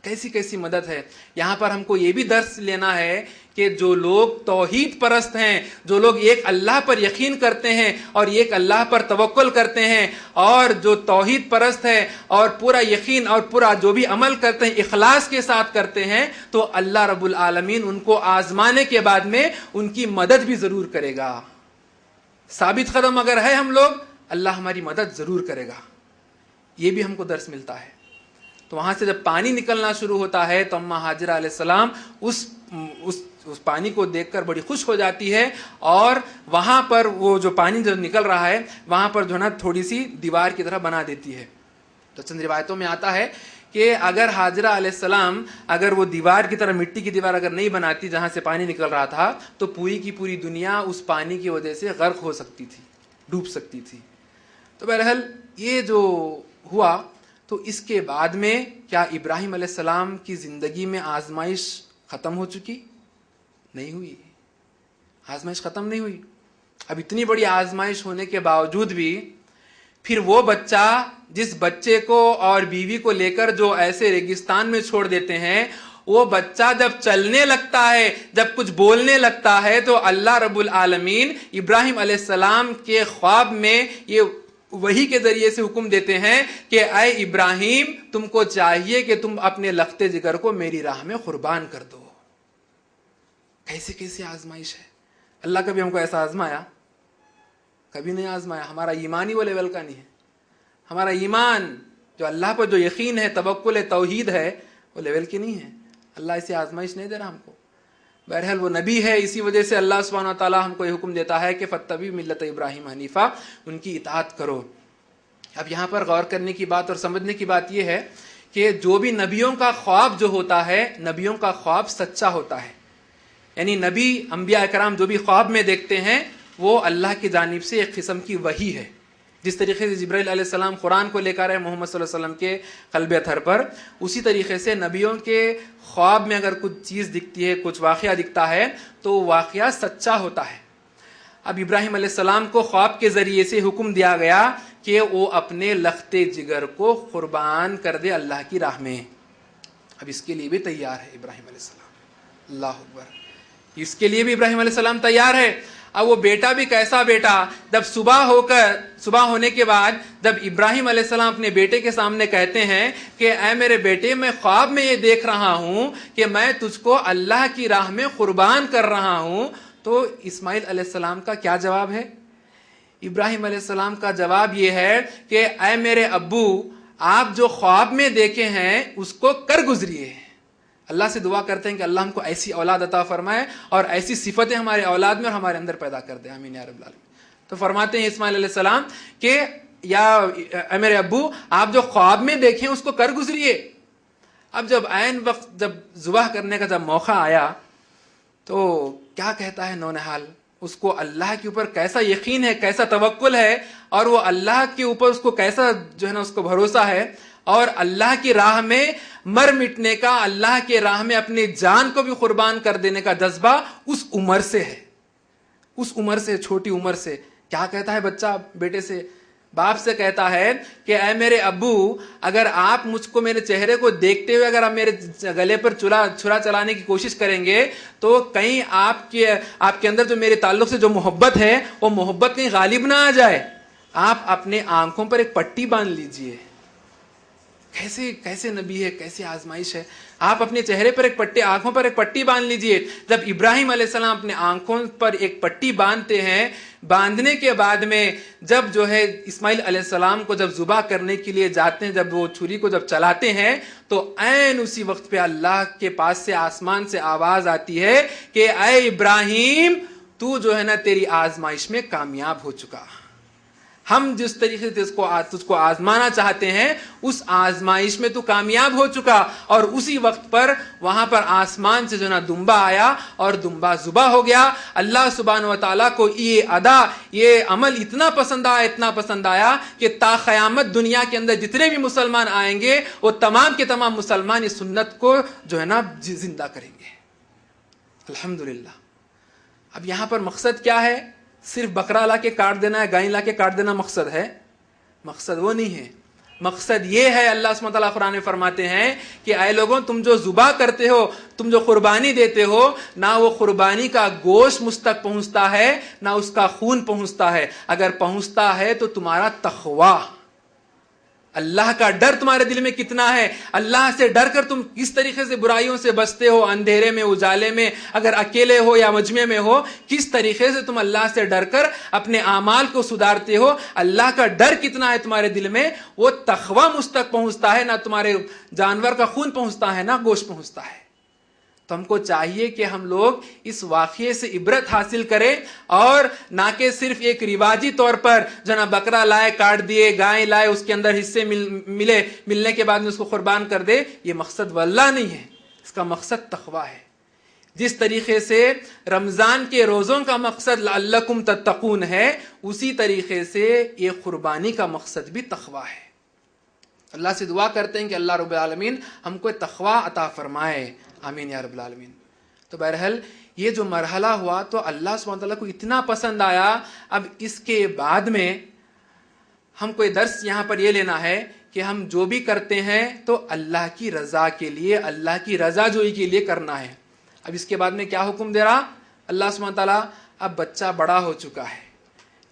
کیسی مدد ہے. یہاں پر ہم کو یہ بھی درس لینا ہے کہ جو لوگ توحید پرست ہیں، جو لوگ ایک اللہ پر یقین کرتے ہیں اور ایک اللہ پر توکل کرتے ہیں، اور جو توحید پرست ہے اور پورا یقین اور پورا جو بھی عمل کرتے ہیں اخلاص کے ساتھ کرتے ہیں، تو اللہ رب العالمین ان کو آزمانے کے بعد میں ان کی مدد بھی ضرور کرے گا. ثابت قدم اگر ہے ہم لوگ، اللہ ہماری مدد ضرور کرے گا. یہ بھی ہم کو درس ملتا ہے. تو وہاں سے جب پانی نکلنا شروع ہوتا ہے تو اما حاجرہ علیہ السلام اس پانی کو دیکھ کر بڑی خوش ہو جاتی ہے، اور وہاں پر وہ جو پانی جو نکل رہا ہے وہاں پر جو ہے نا تھوڑی سی دیوار کی طرح بنا دیتی ہے. تو چند روایتوں میں آتا ہے کہ اگر حاجرہ علیہ السلام اگر وہ دیوار کی طرح مٹی کی دیوار اگر نہیں بناتی جہاں سے پانی نکل رہا تھا، تو پوری کی پوری دنیا اس پانی کی وجہ سے غرق ہو سکتی تھی، ڈوب سکتی تھی. تو بہرحال یہ جو ہوا تو اس کے بعد میں کیا ابراہیم علیہ السلام کی زندگی میں آزمائش ختم ہو چکی؟ نہیں ہوئی، آزمائش ختم نہیں ہوئی۔ اب اتنی بڑی آزمائش ہونے کے باوجود بھی پھر وہ بچہ جس بچے کو اور بیوی کو لے کر جو ایسے ریگستان میں چھوڑ دیتے ہیں، وہ بچہ جب چلنے لگتا ہے، جب کچھ بولنے لگتا ہے، تو اللہ رب العالمین ابراہیم علیہ السلام کے خواب میں یہ وحی کے ذریعے سے حکم دیتے ہیں کہ اے ابراہیم، تم کو چاہیے کہ تم اپنے لخت جگر کو میری راہ میں قربان کر دو۔ کیسے کیسے آزمائش ہے۔ اللہ کبھی ہم کو ایسا آزمایا؟ کبھی نہیں آزمایا۔ ہمارا ایمان ہی وہ لیول کا نہیں ہے۔ ہمارا ایمان جو اللہ پر جو یقین ہے، توکل ہے، توحید ہے، وہ لیول کی نہیں ہے۔ اللہ ایسی آزمائش نہیں دے رہا ہم کو۔ بہرحال وہ نبی ہے، اسی وجہ سے اللہ سبحانہ و تعالیٰ ہم کو یہ حکم دیتا ہے کہ فَاتَّبِعُوا مِلَّةَ ابراہیم حنیفا، ان کی اطاعت کرو۔ اب یہاں پر غور کرنے کی بات اور سمجھنے کی بات یہ ہے کہ جو بھی نبیوں کا خواب جو ہوتا ہے، نبیوں کا خواب سچا ہوتا ہے۔ یعنی نبی، انبیاء کرام جو بھی خواب میں دیکھتے ہیں وہ اللہ کی جانب سے ایک قسم کی وحی ہے۔ جس طریقے سے جبرائیل علیہ السلام قرآن کو لے کر آئے محمد صلی اللہ علیہ وسلم کے قلب اطہر پر، اسی طریقے سے نبیوں کے خواب میں اگر کچھ چیز دکھتی ہے، کچھ واقعہ دکھتا ہے، تو واقعہ سچا ہوتا ہے۔ اب ابراہیم علیہ السلام کو خواب کے ذریعے سے حکم دیا گیا کہ وہ اپنے لخت جگر کو قربان کر دے اللہ کی راہ میں۔ اب اس کے لیے بھی تیار ہے ابراہیم علیہ السلام۔ اللہ اکبر۔ اس کے لیے بھی ابراہیم علیہ السلام تیار ہے۔ اب وہ بیٹا بھی کیسا بیٹا، جب صبح ہونے کے بعد جب ابراہیم علیہ السلام اپنے بیٹے کے سامنے کہتے ہیں کہ اے میرے بیٹے، میں خواب میں یہ دیکھ رہا ہوں کہ میں تجھ کو اللہ کی راہ میں قربان کر رہا ہوں، تو اسماعیل علیہ السلام کا کیا جواب ہے؟ ابراہیم علیہ السلام کا جواب یہ ہے کہ اے میرے ابو، آپ جو خواب میں دیکھے ہیں اس کو کر گزریے۔ اللہ سے دعا کرتے ہیں کہ اللہ ہم کو ایسی اولاد عطا فرمائے اور ایسی صفتیں ہمارے اولاد میں اور ہمارے اندر پیدا کر دے، آمین یا رب العالمین۔ تو فرماتے ہیں اسماعیل علیہ السلام کہ یا اے میرے ابو، آپ جو خواب میں دیکھیں اس کو کر گزریے۔ اب جب عین وقت جب ذبح کرنے کا جب موقع آیا تو کیا کہتا ہے نونہال؟ اس کو اللہ کے اوپر کیسا یقین ہے، کیسا توکل ہے، اور وہ اللہ کے اوپر اس کو کیسا جو ہے نا اس کو بھروسہ ہے، اور اللہ کی راہ میں مر مٹنے کا، اللہ کے راہ میں اپنی جان کو بھی قربان کر دینے کا جذبہ اس عمر سے ہے، اس عمر سے، چھوٹی عمر سے۔ کیا کہتا ہے بچہ بیٹے سے؟ باپ سے کہتا ہے کہ اے میرے ابو، اگر آپ مجھ کو، میرے چہرے کو دیکھتے ہوئے اگر آپ میرے گلے پر چھرا چلانے کی کوشش کریں گے تو کہیں آپ کے اندر جو میرے تعلق سے جو محبت ہے وہ محبت کہیں غالب نہ آ جائے۔ آپ اپنے آنکھوں پر ایک پٹی باندھ لیجئے۔ کیسے نبی ہے، کیسے آزمائش ہے۔ آپ اپنے چہرے پر آنکھوں پر ایک پٹی باندھ لیجئے۔ جب ابراہیم علیہ السلام اپنے آنکھوں پر ایک پٹی باندھتے ہیں، باندھنے کے بعد میں جب جو ہے اسماعیل علیہ السلام کو جب ذبح کرنے کے لیے جاتے ہیں، جب وہ چھری کو جب چلاتے ہیں، تو عین اسی وقت پہ اللہ کے پاس سے، آسمان سے آواز آتی ہے کہ اے ابراہیم، تو جو ہے نا تیری آزمائش میں کامیاب ہو چکا۔ ہم جس طریقے سے تجھ کو آزمانا چاہتے ہیں اس آزمائش میں تو کامیاب ہو چکا۔ اور اسی وقت پر وہاں پر آسمان سے جو نا دمبا آیا اور دمبا ذبح ہو گیا۔ اللہ سبحانہ و تعالیٰ کو یہ ادا، یہ عمل اتنا پسند آیا کہ تا قیامت دنیا کے اندر جتنے بھی مسلمان آئیں گے وہ تمام کے تمام مسلمان اس سنت کو جو ہے نا زندہ کریں گے۔ الحمدللہ۔ اب یہاں پر مقصد کیا ہے؟ صرف بکرا لا کے کاٹ دینا ہے، گائے لا کے کاٹ دینا مقصد ہے؟ مقصد وہ نہیں ہے۔ مقصد یہ ہے، اللہ سبحانہ وتعالیٰ قرآن میں فرماتے ہیں کہ اے لوگوں، تم جو ذبح کرتے ہو، تم جو قربانی دیتے ہو، نہ وہ قربانی کا گوشت مجھ تک پہنچتا ہے، نہ اس کا خون پہنچتا ہے۔ اگر پہنچتا ہے تو تمہارا تقویٰ، اللہ کا ڈر تمہارے دل میں کتنا ہے، اللہ سے ڈر کر تم کس طریقے سے برائیوں سے بچتے ہو، اندھیرے میں، اجالے میں، اگر اکیلے ہو یا مجمع میں ہو، کس طریقے سے تم اللہ سے ڈر کر اپنے اعمال کو سدھارتے ہو، اللہ کا ڈر کتنا ہے تمہارے دل میں، وہ تقویٰ مجھ تک پہنچتا ہے۔ نہ تمہارے جانور کا خون پہنچتا ہے، نہ گوشت پہنچتا ہے۔ تو ہم کو چاہیے کہ ہم لوگ اس واقعے سے عبرت حاصل کریں، اور نہ کہ صرف ایک رواجی طور پر جو نا بکرا لائے کاٹ دیے، گائے لائے اس کے اندر حصے ملنے کے بعد میں اس کو قربان کر دے۔ یہ مقصد واللہ نہیں ہے، اس کا مقصد تقویٰ ہے۔ جس طریقے سے رمضان کے روزوں کا مقصد لعلکم تتقون ہے، اسی طریقے سے یہ قربانی کا مقصد بھی تقویٰ ہے۔ اللہ سے دعا کرتے ہیں کہ اللہ رب العالمین ہم کو تقویٰ عطا فرمائے، آمین یا رب العالمین۔ تو بہرحال یہ جو مرحلہ ہوا تو اللہ سبحانہ تعالیٰ کو اتنا پسند آیا۔ اب اس کے بعد میں ہم کو یہ درس یہاں پر یہ لینا ہے کہ ہم جو بھی کرتے ہیں تو اللہ کی رضا کے لیے، اللہ کی رضا جوئی کے لیے کرنا ہے۔ اب اس کے بعد میں کیا حکم دے رہا اللہ سبحانہ تعالیٰ؟ اب بچہ بڑا ہو چکا ہے،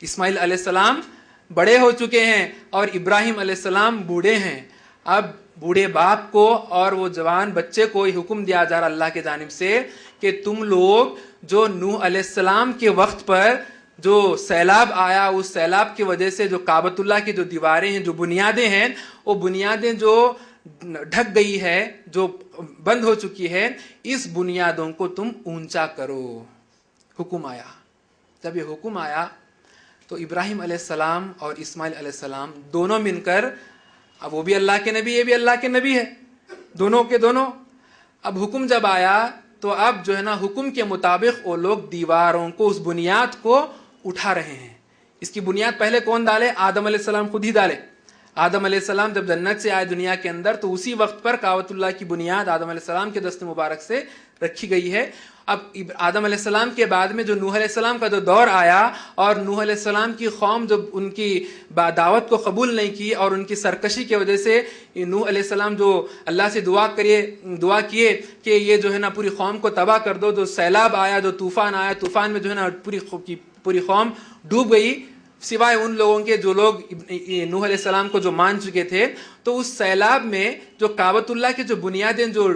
اسماعیل علیہ السلام بڑے ہو چکے ہیں اور ابراہیم علیہ السلام بوڑھے ہیں۔ اب بوڑھے باپ کو اور وہ جوان بچے کو یہ حکم دیا جا رہا اللہ کی جانب سے کہ تم لوگ جو نوح علیہ السلام کے وقت پر جو سیلاب آیا، اس سیلاب کی وجہ سے جو کعبۃ اللہ کی جو دیواریں ہیں، جو بنیادیں ہیں، وہ بنیادیں جو ڈھک گئی ہے، جو بند ہو چکی ہے، اس بنیادوں کو تم اونچا کرو، حکم آیا۔ جب یہ حکم آیا تو ابراہیم علیہ السلام اور اسماعیل علیہ السلام دونوں مل کر، اب وہ بھی اللہ کے نبی، یہ بھی اللہ کے نبی ہے، دونوں کے دونوں، اب حکم جب آیا تو اب جو ہے نا حکم کے مطابق وہ لوگ دیواروں کو، اس بنیاد کو اٹھا رہے ہیں۔ اس کی بنیاد پہلے کون ڈالے؟ آدم علیہ السلام خود ہی ڈالے۔ آدم علیہ السلام جب جنت سے آئے دنیا کے اندر تو اسی وقت پر کعبۃ اللہ کی بنیاد آدم علیہ السلام کے دست مبارک سے رکھی گئی ہے۔ اب آدم علیہ السلام کے بعد میں جو نوح علیہ السلام کا جو دور آیا اور نوح علیہ السلام کی قوم جب ان کی دعوت کو قبول نہیں کی اور ان کی سرکشی کی وجہ سے نوح علیہ السلام جو اللہ سے دعا کیے کہ یہ جو ہے نا پوری قوم کو تباہ کر دو، جو سیلاب آیا، جو طوفان آیا، طوفان میں جو ہے نا پوری قوم ڈوب گئی، سوائے ان لوگوں کے جو لوگ نوح علیہ السلام کو جو مان چکے تھے۔ تو اس سیلاب میں جو کعبۃ اللہ کی جو بنیادیں جو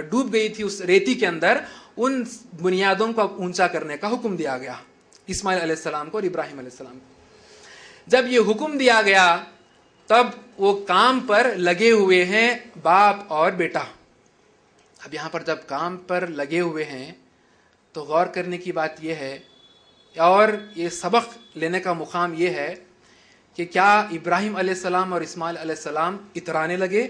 ڈوب گئی تھی اس ریتی کے اندر، ان بنیادوں کو اونچا کرنے کا حکم دیا گیا اسماعیل علیہ السلام کو اور ابراہیم علیہ السلام کو۔ جب یہ حکم دیا گیا تب وہ کام پر لگے ہوئے ہیں باپ اور بیٹا۔ اب یہاں پر جب کام پر لگے ہوئے ہیں تو غور کرنے کی بات یہ ہے اور یہ سبق لینے کا مقام یہ ہے کہ کیا ابراہیم علیہ السلام اور اسماعیل علیہ السلام اترانے لگے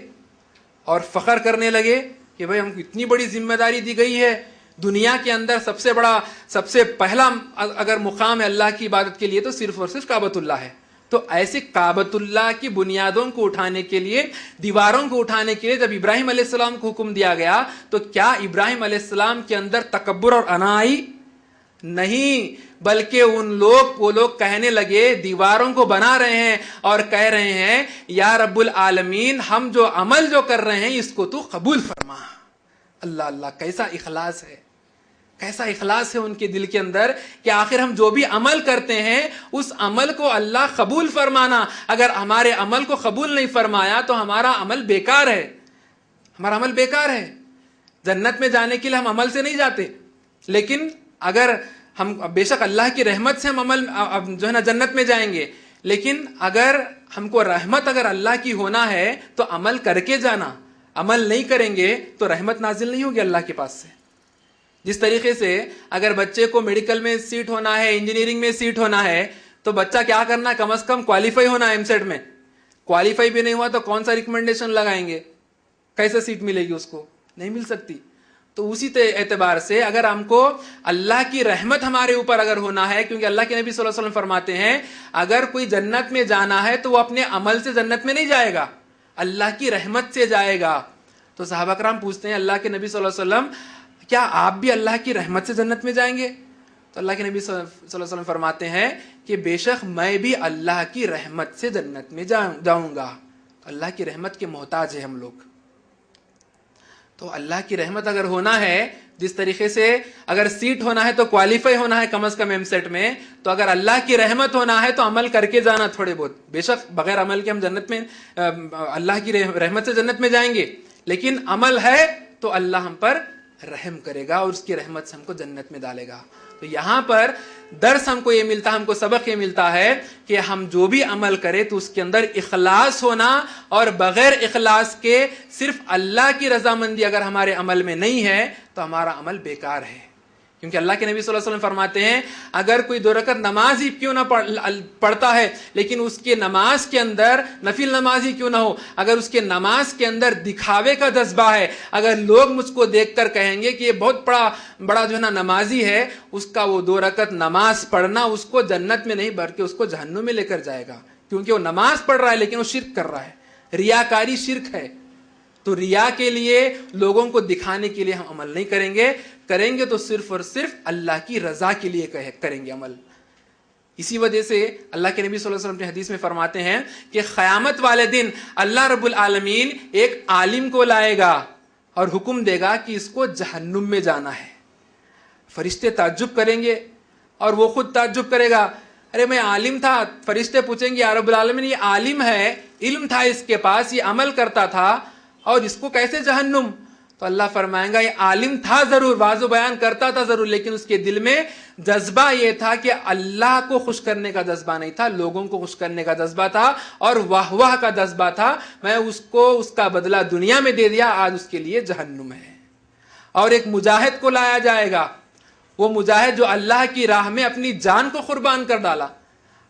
اور فخر کرنے لگے کہ بھئی ہم کو اتنی بڑی ذمہ داری دی گئی ہے، دنیا کے اندر سب سے بڑا، سب سے پہلا اگر مقام ہے اللہ کی عبادت کے لیے تو صرف اور صرف کعبۃ اللہ ہے۔ تو ایسے کعبۃ اللہ کی بنیادوں کو اٹھانے کے لیے، دیواروں کو اٹھانے کے لیے جب ابراہیم علیہ السلام کو حکم دیا گیا تو کیا ابراہیم علیہ السلام کے اندر تکبر اور انا آئی؟ نہیں، بلکہ وہ لوگ کہنے لگے، دیواروں کو بنا رہے ہیں اور کہہ رہے ہیں یا رب العالمین ہم جو عمل جو کر رہے ہیں اس کو تو قبول فرما۔ اللہ اللہ، کیسا اخلاص ہے، کیسا اخلاص ہے ان کے دل کے اندر کہ آخر ہم جو بھی عمل کرتے ہیں اس عمل کو اللہ قبول فرمانا۔ اگر ہمارے عمل کو قبول نہیں فرمایا تو ہمارا عمل بیکار ہے، ہمارا عمل بیکار ہے۔ جنت میں جانے کے لیے ہم عمل سے نہیں جاتے، لیکن اگر ہم بے شک اللہ کی رحمت سے ہم عمل جو ہے نا جنت میں جائیں گے، لیکن اگر ہم کو رحمت اگر اللہ کی ہونا ہے تو عمل کر کے جانا، عمل نہیں کریں گے تو رحمت نازل نہیں ہوگی اللہ کے پاس سے۔ جس طریقے سے اگر بچے کو میڈیکل میں سیٹ ہونا ہے، انجینئرنگ میں سیٹ ہونا ہے تو بچہ کیا کرنا ہے؟ کم از کم کوالیفائی ہونا ہے ایم سیٹ میں۔ کوالیفائی بھی نہیں ہوا تو کون سا ریکمنڈیشن لگائیں گے؟ کیسے سیٹ ملے گی اس کو؟ نہیں مل سکتی۔ تو اسی اعتبار سے اگر ہم کو اللہ کی رحمت ہمارے اوپر اگر ہونا ہے، کیونکہ اللہ کے نبی صلی اللہ علیہ وسلم فرماتے ہیں اگر کوئی جنت میں جانا ہے تو وہ اپنے عمل سے جنت میں نہیں جائے گا، اللہ کی رحمت سے جائے گا۔ تو صحابہ کرام پوچھتے ہیں اللہ کے نبی صلی اللہ علیہ وسلم کیا آپ بھی اللہ کی رحمت سے جنت میں جائیں گے؟ تو اللہ کے نبی صلی اللہ علیہ وسلم فرماتے ہیں کہ بے شک میں بھی اللہ کی رحمت سے جنت میں جاؤں گا۔ اللہ کی رحمت کے محتاج ہیں ہم لوگ۔ تو اللہ کی رحمت اگر ہونا ہے، جس طریقے سے اگر سیٹ ہونا ہے تو کوالیفائی ہونا ہے کم از کم ایم سیٹ میں، تو اگر اللہ کی رحمت ہونا ہے تو عمل کر کے جانا تھوڑے بہت۔ بے شک بغیر عمل کے ہم جنت میں اللہ کی رحمت سے جنت میں جائیں گے، لیکن عمل ہے تو اللہ ہم پر رحم کرے گا اور اس کی رحمت سے ہم کو جنت میں ڈالے گا۔ تو یہاں پر درس ہم کو یہ ملتا ہے، ہم کو سبق یہ ملتا ہے کہ ہم جو بھی عمل کریں تو اس کے اندر اخلاص ہونا، اور بغیر اخلاص کے صرف اللہ کی رضامندی اگر ہمارے عمل میں نہیں ہے تو ہمارا عمل بیکار ہے۔ کیونکہ اللہ کے نبی صلی اللہ علیہ وسلم فرماتے ہیں اگر کوئی 2 رکعت نماز ہی کیوں نہ پڑھتا ہے لیکن اس کے نماز کے اندر نفل نماز ہی کیوں نہ ہو، اگر اس کے نماز کے اندر دکھاوے کا جذبہ ہے، اگر لوگ مجھ کو دیکھ کر کہیں گے کہ یہ بہت بڑا جو ہے نا نمازی ہے، اس کا وہ 2 رکعت نماز پڑھنا اس کو جنت میں نہیں بلکہ اس کو جہنم میں لے کر جائے گا، کیونکہ وہ نماز پڑھ رہا ہے لیکن وہ شرک کر رہا ہے، ریاکاری شرک ہے۔ تو ریا کے لیے، لوگوں کو دکھانے کے لیے ہم عمل نہیں کریں گے تو صرف اور صرف اللہ کی رضا کے لیے کریں گے عمل۔ اسی وجہ سے اللہ کے نبی صلی اللہ علیہ وسلم نے حدیث میں فرماتے ہیں کہ قیامت والے دن اللہ رب العالمین ایک عالم کو لائے گا اور حکم دے گا کہ اس کو جہنم میں جانا ہے۔ فرشتے تعجب کریں گے اور وہ خود تعجب کرے گا، ارے میں عالم تھا۔ فرشتے پوچھیں گے یا رب العالمین یہ عالم ہے، علم تھا اس کے پاس، یہ عمل کرتا تھا اور اس کو کیسے جہنم؟ تو اللہ فرمائیں گا یہ عالم تھا ضرور، واضح بیان کرتا تھا ضرور، لیکن اس کے دل میں جذبہ یہ تھا کہ اللہ کو خوش کرنے کا جذبہ نہیں تھا، لوگوں کو خوش کرنے کا جذبہ تھا اور واہ کا جذبہ تھا، میں اس کو اس کا بدلہ دنیا میں دے دیا، آج اس کے لیے جہنم ہے۔ اور ایک مجاہد کو لایا جائے گا، وہ مجاہد جو اللہ کی راہ میں اپنی جان کو قربان کر ڈالا۔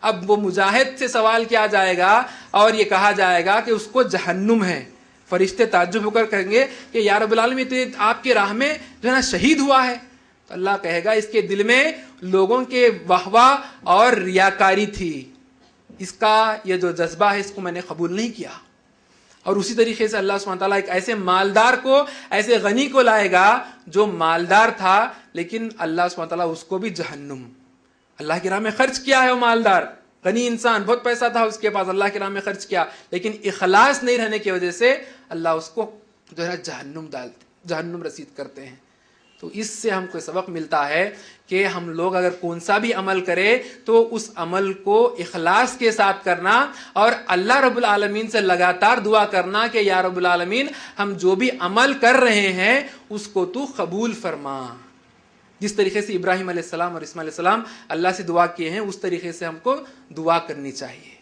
اب وہ مجاہد سے سوال کیا جائے گا اور یہ کہا جائے گا کہ اس کو جہنم ہے۔ فرشتے تعجب ہو کر کہیں گے کہ یا رب العالمین تو آپ کی راہ میں جو ہے نا شہید ہوا ہے۔ تو اللہ کہے گا اس کے دل میں لوگوں کے واہ اور ریاکاری تھی، اس کا یہ جو جذبہ ہے اس کو میں نے قبول نہیں کیا۔ اور اسی طریقے سے اللہ سبحانہ تعالیٰ ایک ایسے مالدار کو، ایسے غنی کو لائے گا جو مالدار تھا لیکن اللہ سبحانہ تعالیٰ اس کو بھی جہنم۔ اللہ کی راہ میں خرچ کیا ہے وہ مالدار، غنی انسان، بہت پیسہ تھا اس کے پاس، اللہ کی راہ میں خرچ کیا، لیکن اخلاص نہیں رہنے کی وجہ سے اللہ اس کو جو ہے جہنم رسید کرتے ہیں۔ تو اس سے ہم کو سبق ملتا ہے کہ ہم لوگ اگر کون سا بھی عمل کرے تو اس عمل کو اخلاص کے ساتھ کرنا اور اللہ رب العالمین سے لگاتار دعا کرنا کہ یا رب العالمین ہم جو بھی عمل کر رہے ہیں اس کو تو قبول فرما۔ جس طریقے سے ابراہیم علیہ السلام اور اسماعیل علیہ السلام اللہ سے دعا کیے ہیں اس طریقے سے ہم کو دعا کرنی چاہیے،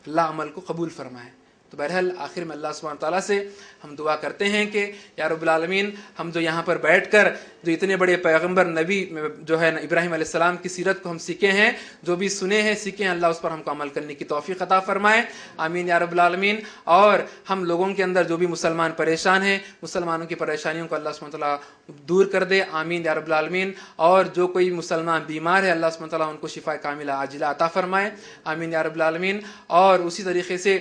اللہ عمل کو قبول فرمائے۔ تو بہرحال آخر میں اللہ سبحانہ تعالیٰ سے ہم دعا کرتے ہیں کہ یا رب العالمین ہم جو یہاں پر بیٹھ کر جو اتنے بڑے پیغمبر نبی جو ہے ابراہیم علیہ السلام کی سیرت کو ہم سیکھے ہیں، جو بھی سنے ہیں سیکھے ہیں، اللہ اس پر ہم کو عمل کرنے کی توفیق عطا فرمائے، آمین یا رب العالمین۔ اور ہم لوگوں کے اندر جو بھی مسلمان پریشان ہیں، مسلمانوں کی پریشانیوں کو اللہ سبحانہ تعالیٰ دور کر دے، آمین یا رب العالمین۔ اور جو کوئی مسلمان بیمار ہے اللہ سبحانہ تعالیٰ ان کو شفا کاملہ عاجلہ عطا فرمائے، آمین یا رب العالمین۔ اور اسی طریقے سے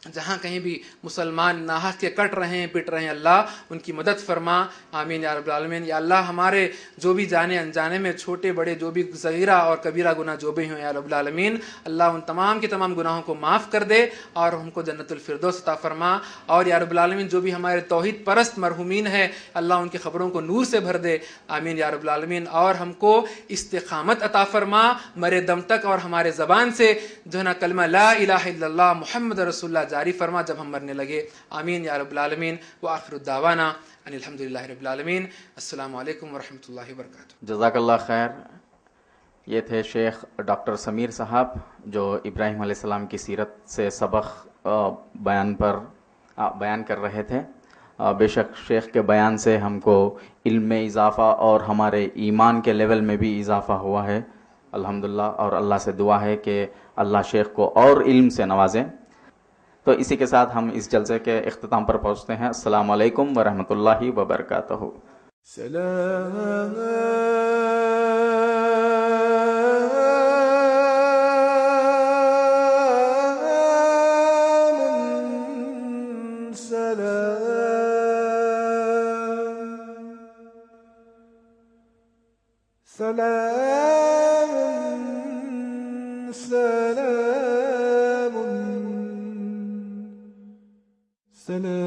جہاں کہیں بھی مسلمان ناحق کے کٹ رہے ہیں، پٹ رہے ہیں، اللہ ان کی مدد فرما، آمین یا رب العالمین۔ یا اللہ ہمارے جو بھی جانے انجانے میں چھوٹے بڑے جو بھی صغیرہ اور کبیرہ گناہ جو بھی ہوں یا رب العالمین، اللہ ان تمام کے تمام گناہوں کو معاف کر دے اور ہم کو جنت الفردوس عطا فرما۔ اور یا رب العالمین جو بھی ہمارے توحید پرست مرحومین ہیں اللہ ان کی خبروں کو نور سے بھر دے، آمین یا رب العالمین۔ اور ہم کو استقامت عطا فرما مرے دم تک، اور ہمارے زبان سے جو ہے نا کلمہ لا الہ الا اللہ محمد رسول اللہ جاری فرما جب ہم مرنے لگے، آمین یا رب العالمین۔ وآخر الدعوانا ان الحمدللہ رب العالمین۔ السلام علیکم ورحمۃ اللہ وبرکاتہ۔ جزاک اللہ خیر۔ یہ تھے شیخ ڈاکٹر سمیر صاحب جو ابراہیم علیہ السلام کی سیرت سے سبق بیان کر رہے تھے۔ بے شک شیخ کے بیان سے ہم کو علم میں اضافہ اور ہمارے ایمان کے لیول میں بھی اضافہ ہوا ہے الحمدللہ، اور اللہ سے دعا ہے کہ اللہ شیخ کو اور علم سے نوازیں۔ تو اسی کے ساتھ ہم اس جلسے کے اختتام پر پہنچتے ہیں۔ السلام علیکم ورحمۃ اللہ وبرکاتہ۔ سلام